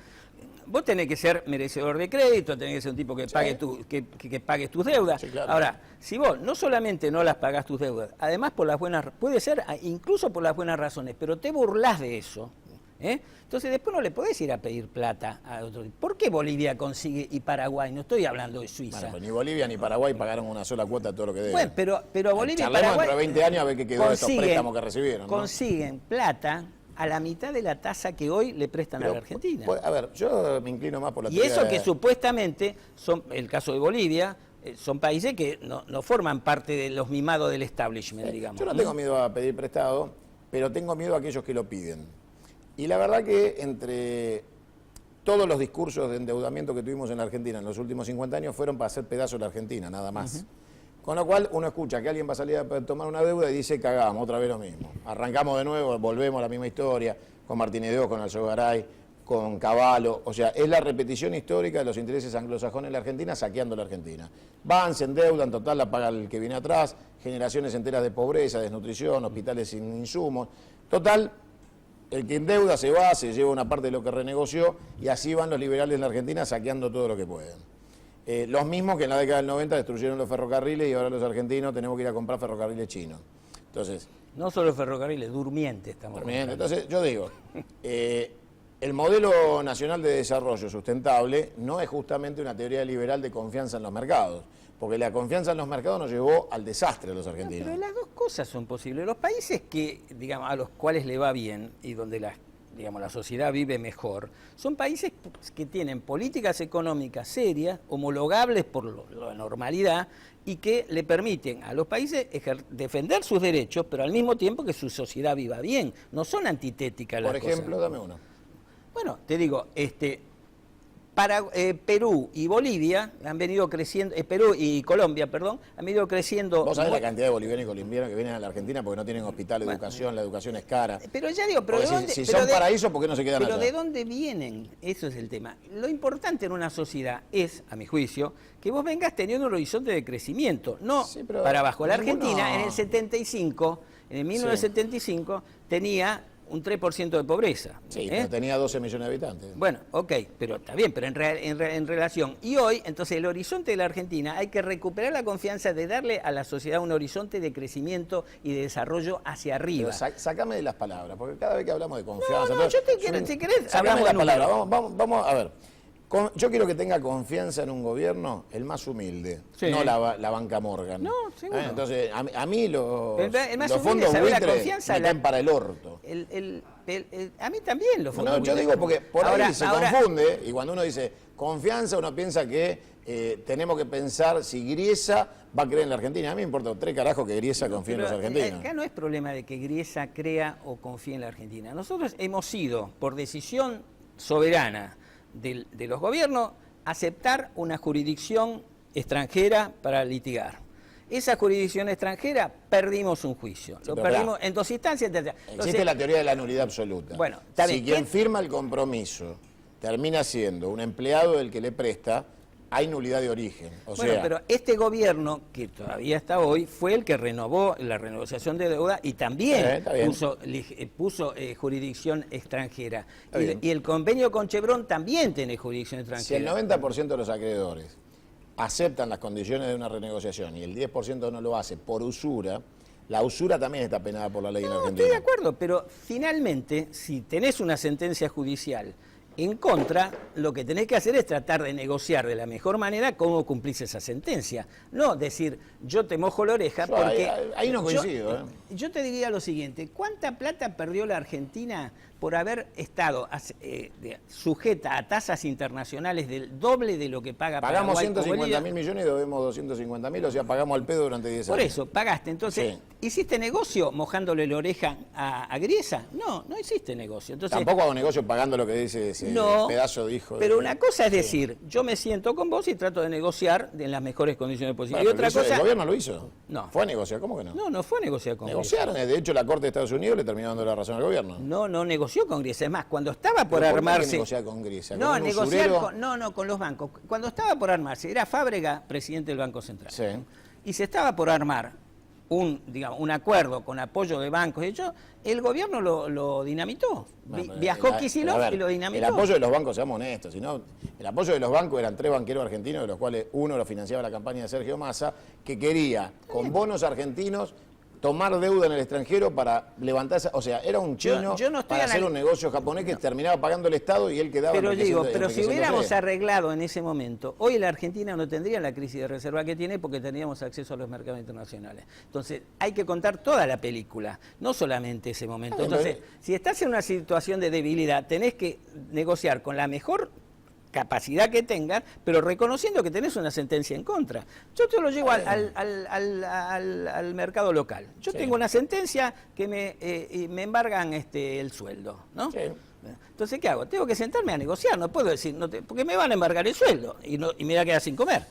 Vos tenés que ser merecedor de crédito, tenés que ser un tipo que pague que pagues tus deudas. Sí, claro. Ahora, si vos no solamente no las pagás tus deudas, además puede ser incluso por las buenas razones, pero te burlás de eso, ¿eh? Entonces después no le podés ir a pedir plata a otro. ¿Por qué Bolivia consigue y Paraguay? No estoy hablando de Suiza. Bueno, pues ni Bolivia ni Paraguay pagaron una sola cuota de todo lo que deben. Bueno, pero Bolivia y Charlemos Paraguay dentro de 20 años a ver qué quedó de estos consiguen- préstamos que recibieron, ¿no? Consiguen plata a la mitad de la tasa que hoy le prestan a Pero, la Argentina. a ver, yo me inclino más por la Y teoría eso de- que supuestamente son, el caso de Bolivia, son países que no forman parte de los mimados del establishment, digamos. Yo no tengo miedo a pedir prestado, pero tengo miedo a aquellos que lo piden. Y la verdad que entre todos los discursos de endeudamiento que tuvimos en la Argentina en los últimos 50 años fueron para hacer pedazo la Argentina, nada más. Con lo cual uno escucha que alguien va a salir a tomar una deuda y dice, cagamos, otra vez lo mismo. Arrancamos de nuevo, volvemos a la misma historia, con Martínez de Oz, con Alzogaray, con Cavallo. O sea, es la repetición histórica de los intereses anglosajones en la Argentina saqueando la Argentina. Van, se endeudan, total, la paga el que viene atrás, generaciones enteras de pobreza, desnutrición, hospitales sin insumos. Total, el que endeuda se va, se lleva una parte de lo que renegoció y así van los liberales en la Argentina saqueando todo lo que pueden. Los mismos que en la década del 90 destruyeron los ferrocarriles y ahora los argentinos tenemos que ir a comprar ferrocarriles chinos. Entonces, No solo ferrocarriles, durmientes estamos permanente. comprando. Entonces yo digo, el modelo nacional de desarrollo sustentable no es justamente una teoría liberal de confianza en los mercados, porque la confianza en los mercados nos llevó al desastre a los argentinos. Pero las dos cosas son posibles. Los países que, digamos, a los cuales le va bien y donde la sociedad vive mejor, son países que tienen políticas económicas serias, homologables por la normalidad, y que le permiten a los países defender sus derechos, pero al mismo tiempo que su sociedad viva bien. No son antitéticas las Por cosas. ejemplo, dame uno. Bueno, te digo, Perú y Bolivia han venido creciendo, Perú y Colombia, perdón, han venido creciendo. Vos sabés la cantidad de bolivianos y colombianos que vienen a la Argentina porque no tienen hospital, educación, la educación es cara. Pero ya digo, pero Porque ¿de dónde, si pero son paraísos, ¿por qué no se quedan pero allá? ¿de dónde vienen? Eso es el tema. Lo importante en una sociedad es, a mi juicio, que vos vengas teniendo un horizonte de crecimiento, no Sí, pero para abajo. La ninguno- Argentina en el 75, en el 1975, tenía un 3% de pobreza. Sí, ¿eh? pero tenía 12 millones de habitantes. Bueno, ok, pero está bien, pero en relación. Y hoy, entonces, el horizonte de la Argentina, hay que recuperar la confianza de darle a la sociedad un horizonte de crecimiento y de desarrollo hacia arriba. Pero sacame de las palabras, porque cada vez que hablamos de confianza... No, yo si querés, sacame hablamos de las de palabras. números. Vamos a ver. Yo quiero que tenga confianza en un gobierno el más humilde, Sí. no la banca Morgan. No, seguro. Entonces, a mí los El más los humilde, fondos ¿sabés la buitres confianza? me caen para el orto. A mí también los fondos No, yo buitres. digo porque por Ahora- ahí se ahora- confunde, y cuando uno dice confianza, uno piensa que tenemos que pensar si Griesa va a creer en la Argentina. A mí me importa 3 carajos que Griesa confíe en los Pero, argentinos. acá no es problema de que Griesa crea o confíe en la Argentina. Nosotros hemos sido, por decisión soberana de los gobiernos, aceptar una jurisdicción extranjera para litigar. Esa jurisdicción extranjera perdimos un juicio. Sí, Lo pero perdimos en 2 instancias. Existe Entonces, la teoría de la nulidad absoluta. Bueno, está si bien. quien ¿Qué? firma el compromiso termina siendo un empleado del que le presta, hay nulidad de origen. O bueno, sea, pero este gobierno, que todavía está hoy, fue el que renovó la renegociación de deuda y también Está bien. puso jurisdicción extranjera. Está bien. Y el convenio con Chevron también tiene jurisdicción si el extranjera. 90% de los acreedores aceptan las condiciones de una renegociación y el 10% no lo hace por usura, la usura también está penada por la ley en Argentina. Estoy de acuerdo, pero finalmente, si tenés una sentencia judicial en contra, lo que tenés que hacer es tratar de negociar de la mejor manera cómo cumplís esa sentencia. No decir, yo te mojo la oreja, porque... Ahí no coincido. Yo te diría lo siguiente, ¿cuánta plata perdió la Argentina por haber estado sujeta a tasas internacionales del doble de lo que paga Pagamos Paraguay? 150.000 millones y debemos 250.000, o sea, pagamos al pedo durante 10 años. Por eso, pagaste. Entonces, Sí. ¿hiciste negocio mojándole la oreja a Griesa? No, no hiciste negocio. Entonces, Tampoco hago negocio pagando lo que dice ese pedazo de hijo. Pero una cosa es decir, yo me siento con vos y trato de negociar en las mejores condiciones posibles. Bueno, y otra cosa... ¿el gobierno lo hizo? No. ¿Fue a negociar? ¿Cómo que no? No, no fue a negociar con Negociaron, de hecho la Corte de Estados Unidos le terminó dando la razón al gobierno. Griesa. No negoció con Griesa. Es más, cuando estaba por ¿Pero por qué armarse... negociar con Griesa? ¿Con No, un negociar usurero? con los bancos. Cuando estaba por armarse, era Fábrega presidente del Banco Central. Sí. Y se estaba por armar un acuerdo con apoyo de bancos. De hecho, el gobierno lo dinamitó. Bueno, Viajó Kicillof y lo dinamitó. El apoyo de los bancos, seamos honestos, sino el apoyo de los bancos eran 3 banqueros argentinos, de los cuales uno lo financiaba la campaña de Sergio Massa, que quería, con bonos argentinos, tomar deuda en el extranjero para levantar esa... O sea, era un chino yo no estoy para hacer un negocio japonés que terminaba pagando el Estado y él quedaba... Pero digo, pero si enriqueciéndose. hubiéramos arreglado en ese momento, hoy la Argentina no tendría la crisis de reserva que tiene porque teníamos acceso a los mercados internacionales. Entonces, hay que contar toda la película, no solamente ese momento. Entonces, si estás en una situación de debilidad, tenés que negociar con la mejor capacidad que tengan, pero reconociendo que tenés una sentencia en contra. Yo te lo llevo al mercado local. Yo tengo una sentencia que me embargan el sueldo, ¿no? Sí. Entonces, ¿qué hago? Tengo que sentarme a negociar, no puedo decir, porque me van a embargar el sueldo y me voy a quedar sin comer.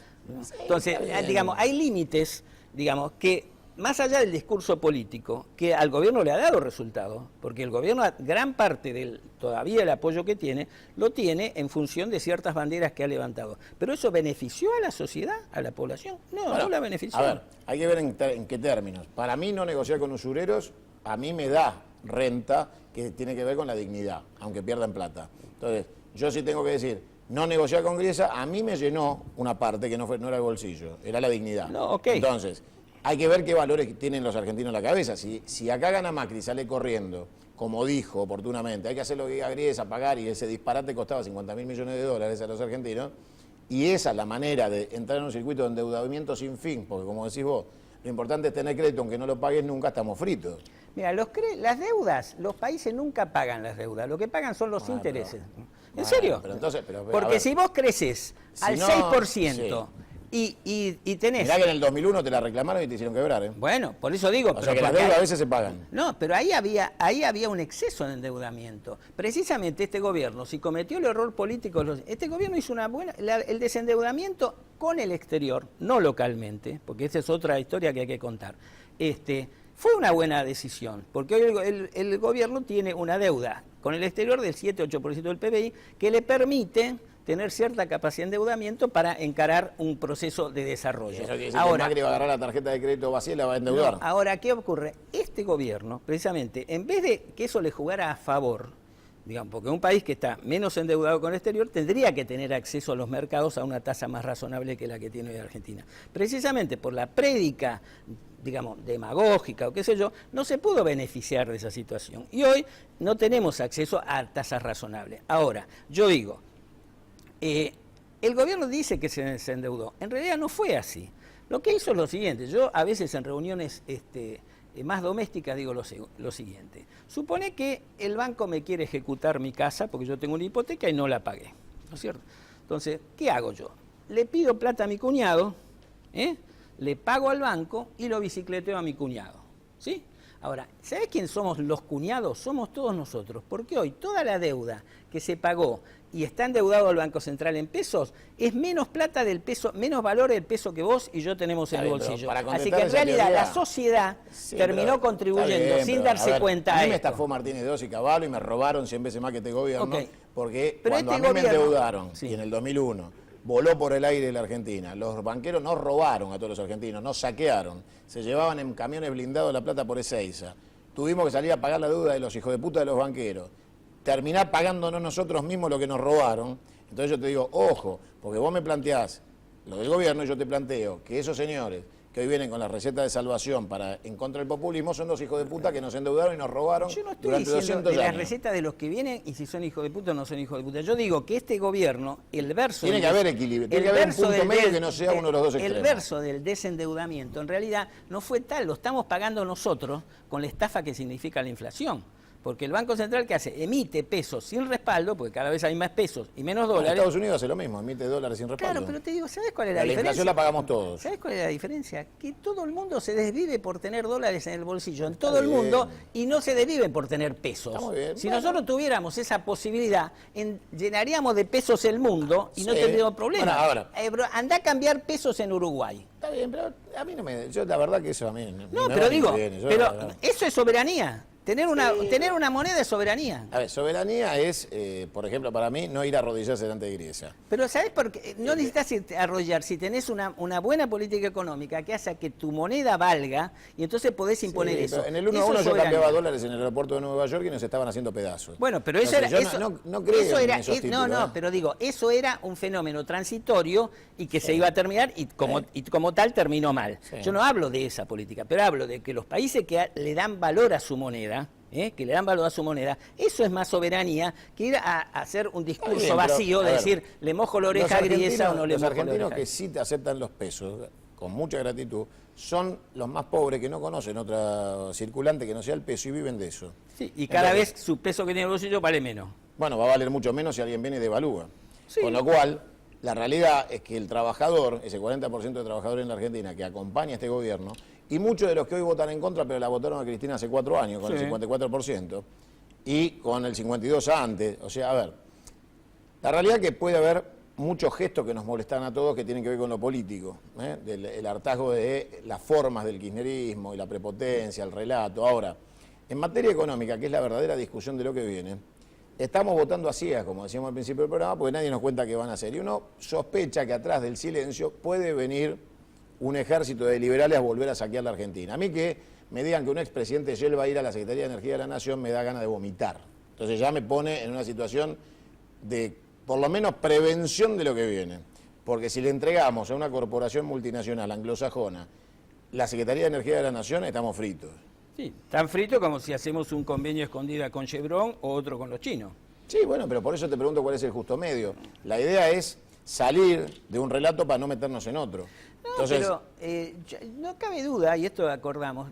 Entonces, digamos, hay límites, digamos, que más allá del discurso político, que al gobierno le ha dado resultados, porque el gobierno, gran parte todavía el apoyo que tiene, lo tiene en función de ciertas banderas que ha levantado. ¿Pero eso benefició a la sociedad, a la población? No, bueno, no la benefició. A ver, hay que ver en qué términos. Para mí no negociar con usureros, a mí me da renta que tiene que ver con la dignidad, aunque pierdan plata. Entonces, yo sí tengo que decir, no negociar con Griesa, a mí me llenó una parte que no era el bolsillo, era la dignidad. No, ok. Entonces, hay que ver qué valores tienen los argentinos en la cabeza. Si acá gana Macri, sale corriendo, como dijo oportunamente, hay que hacer lo que diga Griesa, pagar, y ese disparate costaba 50.000 millones de dólares a los argentinos, y esa es la manera de entrar en un circuito de endeudamiento sin fin, porque como decís vos, lo importante es tener crédito, aunque no lo pagues nunca, estamos fritos. Mira, las deudas, los países nunca pagan las deudas, lo que pagan son los intereses. ¿En serio? Pero entonces, porque si vos creces al 6%, sí. Y tenés... Mirá que en el 2001 te la reclamaron y te hicieron quebrar, ¿eh? Bueno, por eso digo... O sea que las deudas a veces se pagan. No, pero ahí había un exceso de endeudamiento. Precisamente este gobierno, si cometió el error político, este gobierno hizo el desendeudamiento con el exterior, no localmente, porque esa es otra historia que hay que contar. Fue una buena decisión, porque hoy el gobierno tiene una deuda con el exterior del 7-8% del PBI que le permite tener cierta capacidad de endeudamiento para encarar un proceso de desarrollo. Eso quiere decir que Macri va a agarrar la tarjeta de crédito vacía y la va a endeudar. No, ahora, ¿qué ocurre? Este gobierno, precisamente, en vez de que eso le jugara a favor, digamos, porque un país que está menos endeudado con el exterior tendría que tener acceso a los mercados a una tasa más razonable que la que tiene hoy Argentina. Precisamente por la prédica, digamos, demagógica o qué sé yo, no se pudo beneficiar de esa situación. Y hoy no tenemos acceso a tasas razonables. Ahora, yo digo, el gobierno dice que se endeudó. En realidad no fue así. Lo que hizo es lo siguiente. Yo a veces en reuniones más domésticas digo lo siguiente. Supone que el banco me quiere ejecutar mi casa porque yo tengo una hipoteca y no la pagué. ¿No es cierto? Entonces, ¿qué hago yo? Le pido plata a mi cuñado, le pago al banco y lo bicicleteo a mi cuñado. ¿Sí? Ahora, ¿sabés quién somos los cuñados? Somos todos nosotros, porque hoy toda la deuda que se pagó y está endeudado el Banco Central en pesos es menos plata del peso, menos valor del peso que vos y yo tenemos en el bolsillo. Así que en realidad la sociedad terminó contribuyendo sin darse cuenta a a mí me esto. estafó Martínez II y Cavallo y me robaron 100 veces más que este gobierno, porque pero cuando este a mí me gobierno, endeudaron y en el 2001 voló por el aire la Argentina, los banqueros no robaron a todos los argentinos, no saquearon, se llevaban en camiones blindados la plata por Ezeiza. Tuvimos que salir a pagar la deuda de los hijos de puta de los banqueros, terminar pagándonos nosotros mismos lo que nos robaron. Entonces yo te digo, ojo, porque vos me planteás lo del gobierno, y yo te planteo que esos señores que hoy vienen con la receta de salvación en contra del populismo son dos hijos de puta que nos endeudaron y nos robaron Yo no estoy durante diciendo 200 de las años. recetas de los que vienen y si son hijos de puta o no son hijos de puta. Yo digo que este gobierno, el verso... Tiene que haber equilibrio, tiene que haber un punto medio que no sea uno de los dos extremos. El verso del desendeudamiento en realidad no fue tal, lo estamos pagando nosotros con la estafa que significa la inflación. Porque el Banco Central, ¿qué hace? Emite pesos sin respaldo, porque cada vez hay más pesos y menos dólares. Estados Unidos hace lo mismo, emite dólares sin respaldo. Claro, pero te digo, ¿sabes cuál es la La diferencia? inflación la pagamos todos. ¿Sabes cuál es la diferencia? Que todo el mundo se desvive por tener dólares en el bolsillo, en todo el bien. mundo, y no se desvive por tener pesos. Está muy bien. Si Bueno. nosotros tuviéramos esa posibilidad, llenaríamos de pesos el mundo y no Sí. tendríamos problema. Bueno, ahora. Bro, andá a cambiar pesos en Uruguay. Está bien, pero a mí no me... Yo la verdad que eso a mí... No, me pero va digo, muy bien. Yo, pero la verdad. eso es soberanía. Tener Sí. tener una moneda es soberanía. A ver, soberanía es, por ejemplo, para mí, no ir a arrodillarse delante de iglesia. Pero ¿sabes por qué? No necesitas irte a arrollar. Si tenés una buena política económica que hace que tu moneda valga y entonces podés imponer Sí, eso. pero en el 1 a Eso 1 es yo soberanía. cambiaba dólares en el aeropuerto de Nueva York y nos estaban haciendo pedazos. Bueno, pero eso Entonces, era... yo eso, no creo eso en era, esos títulos, no, ¿eh? pero digo, eso era un fenómeno transitorio y que se iba a terminar y como tal terminó mal. Sí. Yo no hablo de esa política, pero hablo de que los países que le dan valor a su moneda, que le dan valor a su moneda, eso es más soberanía que ir a hacer un discurso Está bien, pero, vacío a de ver, decir, le mojo la oreja a Griesa o no le los mojo la argentinos oreja. que sí te aceptan los pesos, con mucha gratitud, son los más pobres que no conocen otra circulante que no sea el peso y viven de eso. Sí, y cada Entonces, vez su peso que tiene en el bolsillo vale menos. Bueno, va a valer mucho menos si alguien viene y devalúa. Sí. Con lo cual, la realidad es que el trabajador, ese 40% de trabajadores en la Argentina que acompaña a este gobierno, y muchos de los que hoy votan en contra, pero la votaron a Cristina hace 4 años, con Sí. el 54%, y con el 52% antes. O sea, a ver, la realidad es que puede haber muchos gestos que nos molestan a todos que tienen que ver con lo político, el hartazgo de las formas del kirchnerismo y la prepotencia, el relato. Ahora, en materia económica, que es la verdadera discusión de lo que viene, estamos votando a ciegas, como decíamos al principio del programa, porque nadie nos cuenta qué van a hacer. Y uno sospecha que atrás del silencio puede venir un ejército de liberales a volver a saquear la Argentina. A mí que me digan que un expresidente Shell va a ir a la Secretaría de Energía de la Nación me da ganas de vomitar. Entonces ya me pone en una situación de, por lo menos, prevención de lo que viene. Porque si le entregamos a una corporación multinacional anglosajona la Secretaría de Energía de la Nación, estamos fritos. Sí, tan frito como si hacemos un convenio escondida con Chevron o otro con los chinos. Sí, bueno, pero por eso te pregunto cuál es el justo medio. La idea es salir de un relato para no meternos en otro. No, Entonces, pero no cabe duda, y esto acordamos,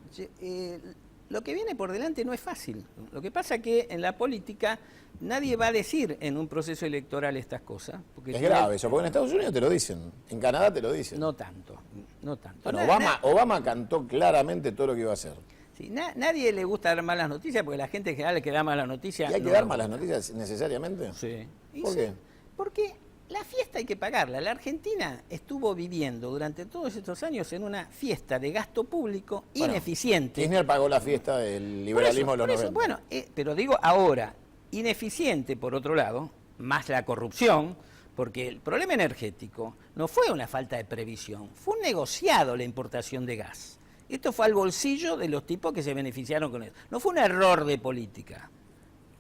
lo que viene por delante no es fácil. Lo que pasa es que en la política nadie va a decir en un proceso electoral estas cosas. Porque es grave eso, porque en Estados Unidos te lo dicen, en Canadá te lo dicen. No tanto, no tanto. Bueno, Obama cantó claramente todo lo que iba a hacer. Sí, nadie le gusta dar malas noticias porque la gente en general que da malas noticias... ¿Y hay que no dar las malas gusta. noticias necesariamente? Sí. Y ¿Por sí, qué? Porque la fiesta hay que pagarla. La Argentina estuvo viviendo durante todos estos años en una fiesta de gasto público Bueno, ineficiente. Kirchner pagó la fiesta del liberalismo de los 90. Bueno, pero digo ahora, ineficiente por otro lado, más la corrupción, porque el problema energético no fue una falta de previsión, fue un negociado la importación de gas. Esto fue al bolsillo de los tipos que se beneficiaron con eso. No fue un error de política.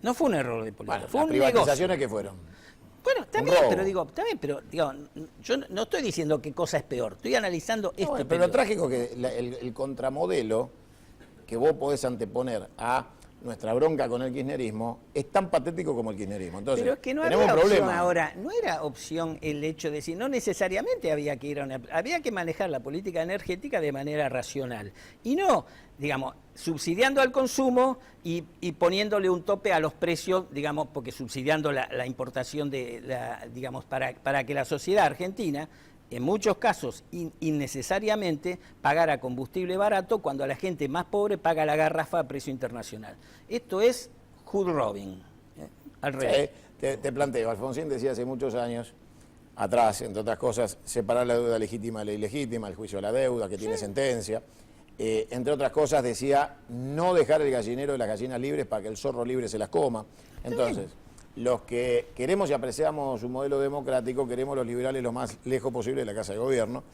No fue un error de política, Bueno, fue las un negocio. privatizaciones que fueron. Bueno, también, robo. pero digo, yo no estoy diciendo qué cosa es peor, estoy analizando este Pero lo periodo. trágico es que el contramodelo que vos podés anteponer a nuestra bronca con el kirchnerismo es tan patético como el kirchnerismo. Entonces, Pero es que no tenemos había un opción problema. ahora, no era opción el hecho de decir, no necesariamente había que ir a había que manejar la política energética de manera racional y no, digamos, subsidiando al consumo y poniéndole un tope a los precios, digamos, porque subsidiando la importación digamos, para que la sociedad argentina en muchos casos innecesariamente pagara combustible barato cuando la gente más pobre paga la garrafa a precio internacional. Esto es hood robbing, al revés. Te planteo, Alfonsín decía hace muchos años atrás, entre otras cosas, separar la deuda legítima de la ilegítima, el juicio a la deuda, que tiene sentencia. Entre otras cosas decía no dejar el gallinero de las gallinas libres para que el zorro libre se las coma. Entonces, los que queremos y apreciamos un modelo democrático, queremos los liberales lo más lejos posible de la casa de gobierno,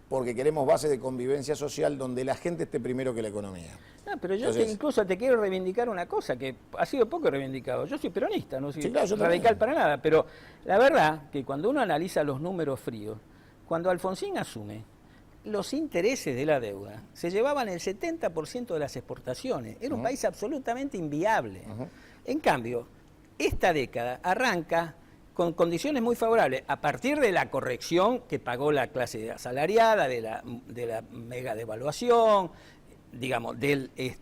porque queremos bases de convivencia social donde la gente esté primero que la economía. No, pero yo Entonces, incluso te quiero reivindicar una cosa que ha sido poco reivindicado. Yo soy peronista, no soy Sí, claro, yo radical también. para nada, pero la verdad que cuando uno analiza los números fríos, Cuando Alfonsín asume, los intereses de la deuda se llevaban el 70% de las exportaciones. Era un país absolutamente inviable. En cambio, esta década arranca con condiciones muy favorables, a partir de la corrección que pagó la clase asalariada, de la mega devaluación, digamos, del el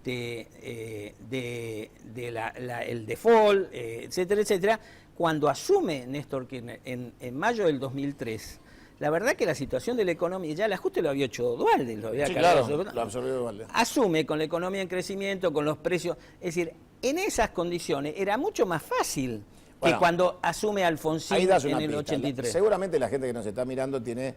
default, etcétera, etcétera. Cuando asume Néstor Kirchner en mayo del 2003, la verdad que la situación de la economía, ya el ajuste lo había hecho Duhalde, lo había cargado. Claro, lo absorbió Duhalde. Asume con la economía en crecimiento, con los precios, es decir, en esas condiciones era mucho más fácil que cuando asume Alfonsín en el 83. Seguramente la gente que nos está mirando tiene...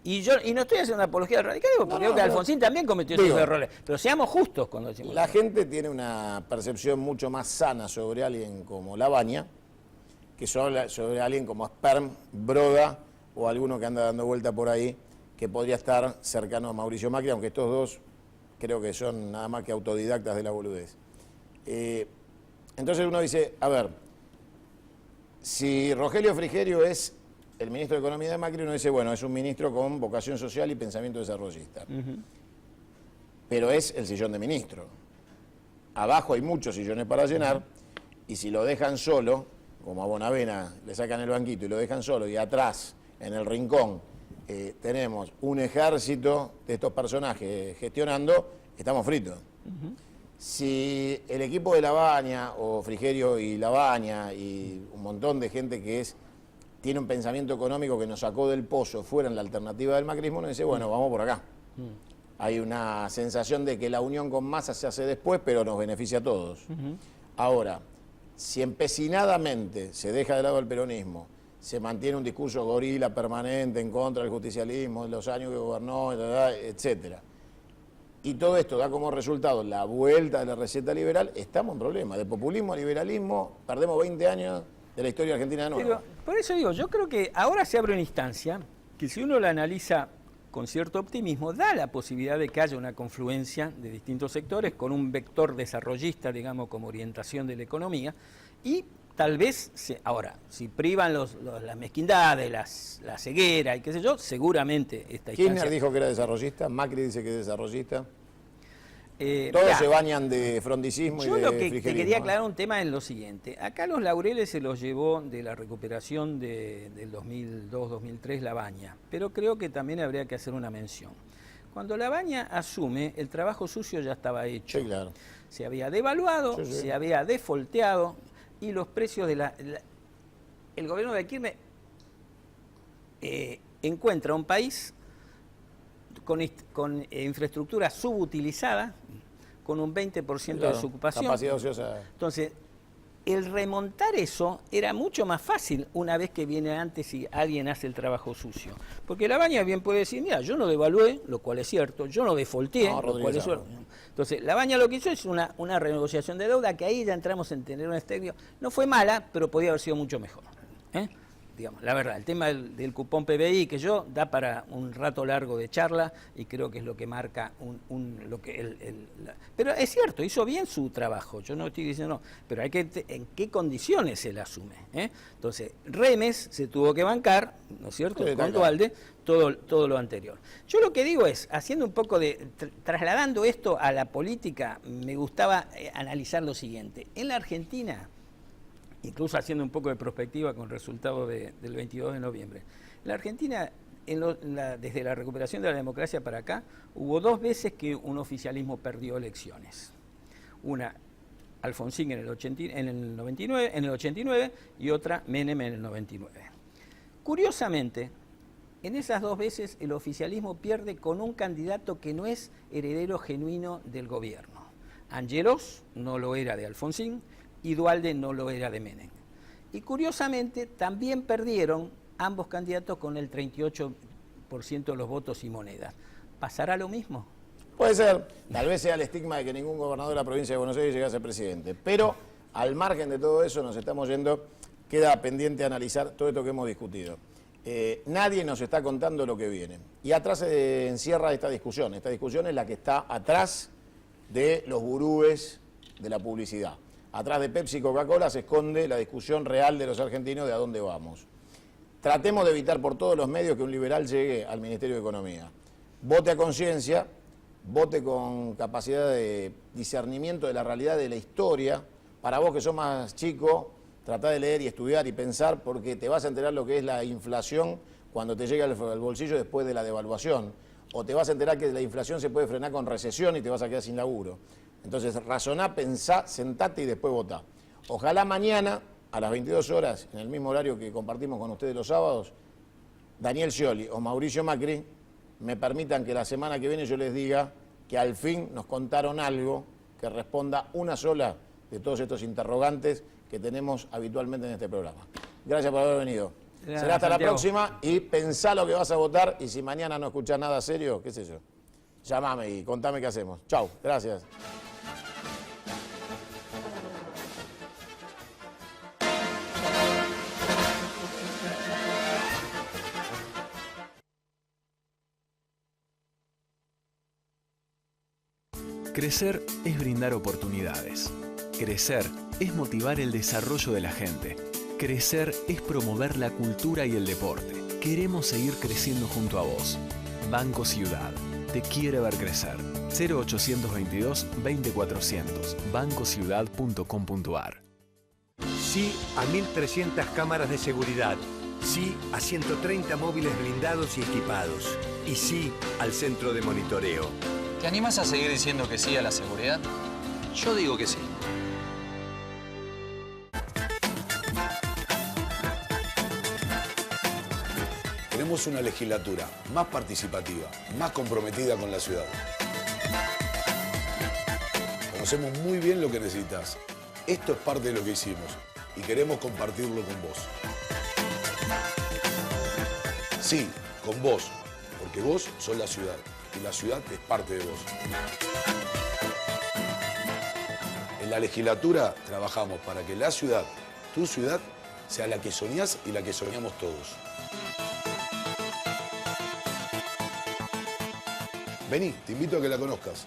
Y no estoy haciendo una apología del radicalismo, porque creo que Alfonsín también cometió esos errores. Pero seamos justos cuando decimos La gente tiene una percepción mucho más sana sobre alguien como Labaña que sobre alguien como Sperm, Broda o alguno que anda dando vuelta por ahí que podría estar cercano a Mauricio Macri, aunque estos dos creo que son nada más que autodidactas de la boludez. Entonces uno dice, a ver, si Rogelio Frigerio es el ministro de Economía de Macri, uno dice, bueno, es un ministro con vocación social y pensamiento desarrollista. Pero es el sillón de ministro. Abajo hay muchos sillones para llenar, y si lo dejan solo, como a Bonavena le sacan el banquito y lo dejan solo, y atrás, en el rincón, tenemos un ejército de estos personajes gestionando, estamos fritos. Si el equipo de Labaña, o Frigerio y Labaña, y un montón de gente que tiene un pensamiento económico que nos sacó del pozo, fueran la alternativa del macrismo, uno dice, bueno, vamos por acá. Hay una sensación de que la unión con Massa se hace después, pero nos beneficia a todos. Ahora, si empecinadamente se deja de lado el peronismo, se mantiene un discurso gorila permanente en contra del justicialismo, de los años que gobernó, etcétera, y todo esto da como resultado la vuelta de la receta liberal, estamos en problema. De populismo a liberalismo, perdemos 20 años de la historia argentina de nuevo. Pero, por eso digo, yo creo que ahora se abre una instancia que si uno la analiza con cierto optimismo, da la posibilidad de que haya una confluencia de distintos sectores con un vector desarrollista, digamos, como orientación de la economía, y tal vez, ahora, si privan las mezquindades, la ceguera y qué sé yo, seguramente esta instancia... Kirchner dijo que era desarrollista, Macri dice que es desarrollista. Todos mirá, se bañan de frondicismo y de yo lo que te frigerismo, quería aclarar un tema es lo siguiente. Acá los laureles se los llevó de la recuperación del 2002-2003 Labaña, pero creo que también habría que hacer una mención. Cuando Labaña asume, el trabajo sucio ya estaba hecho. Sí, claro. Se había devaluado, se había defolteado y los precios de el gobierno de Kirchner encuentra un país con infraestructura subutilizada, con un 20% de desocupación. Capacidad ociosa. Entonces, el remontar eso era mucho más fácil una vez que viene antes y alguien hace el trabajo sucio. Porque Labaña bien puede decir, mira, yo no devalué, lo cual es cierto, yo no defolteé, lo cual es cierto. Entonces, Labaña lo que hizo es una renegociación de deuda, que ahí ya entramos en tener un estadio. No fue mala, pero podía haber sido mucho mejor. Digamos, la verdad, el tema del cupón PBI, que da para un rato largo de charla, y creo que es lo que marca pero es cierto, hizo bien su trabajo, yo no estoy diciendo no, pero hay que en qué condiciones se la asume. Entonces, Remes se tuvo que bancar, ¿no es cierto?, con Duhalde, todo lo anterior. Yo lo que digo es, haciendo un poco trasladando esto a la política, me gustaba analizar lo siguiente. En la Argentina, incluso haciendo un poco de perspectiva con el resultado del 22 de noviembre. En la Argentina, desde la recuperación de la democracia para acá, hubo 2 veces que un oficialismo perdió elecciones. Una, Alfonsín en el 89 y otra, Menem en el 99. Curiosamente, en esas 2 veces el oficialismo pierde con un candidato que no es heredero genuino del gobierno. Angelos no lo era de Alfonsín, y Duhalde no lo era de Menem. Y curiosamente también perdieron ambos candidatos con el 38% de los votos y monedas. ¿Pasará lo mismo? Puede ser, tal vez sea el estigma de que ningún gobernador de la provincia de Buenos Aires llegue a ser presidente, pero al margen de todo eso nos estamos yendo, queda pendiente analizar todo esto que hemos discutido. Nadie nos está contando lo que viene. Y atrás se encierra esta discusión es la que está atrás de los gurúes de la publicidad. Atrás de Pepsi y Coca-Cola se esconde la discusión real de los argentinos de a dónde vamos. tratemos de evitar por todos los medios que un liberal llegue al Ministerio de Economía. Vote a conciencia, vote con capacidad de discernimiento de la realidad de la historia. Para vos que sos más chico, tratá de leer y estudiar y pensar, porque te vas a enterar lo que es la inflación cuando te llega al bolsillo después de la devaluación. O te vas a enterar que la inflación se puede frenar con recesión y te vas a quedar sin laburo. Entonces, razoná, pensá, sentate y después votá. Ojalá mañana, a las 22 horas, en el mismo horario que compartimos con ustedes los sábados, Daniel Scioli o Mauricio Macri me permitan que la semana que viene yo les diga que al fin nos contaron algo que responda una sola de todos estos interrogantes que tenemos habitualmente en este programa. Gracias por haber venido. Será hasta la próxima y pensá lo que vas a votar y si mañana no escuchás nada serio, qué sé yo, llamame y contame qué hacemos. Chau, gracias. Crecer es brindar oportunidades. Crecer es motivar el desarrollo de la gente. Crecer es promover la cultura y el deporte. Queremos seguir creciendo junto a vos. Banco Ciudad. Te quiere ver crecer. 0822-20400. bancociudad.com.ar. Sí a 1.300 cámaras de seguridad. Sí a 130 móviles blindados y equipados. Y sí al centro de monitoreo. ¿Te animas a seguir diciendo que sí a la seguridad? Yo digo que sí. Queremos una legislatura más participativa, más comprometida con la ciudad. Conocemos muy bien lo que necesitas. Esto es parte de lo que hicimos y queremos compartirlo con vos. Sí, con vos, porque vos sos la ciudad y la ciudad es parte de vos. En la legislatura trabajamos para que la ciudad, tu ciudad, sea la que soñás y la que soñamos todos. Vení, te invito a que la conozcas.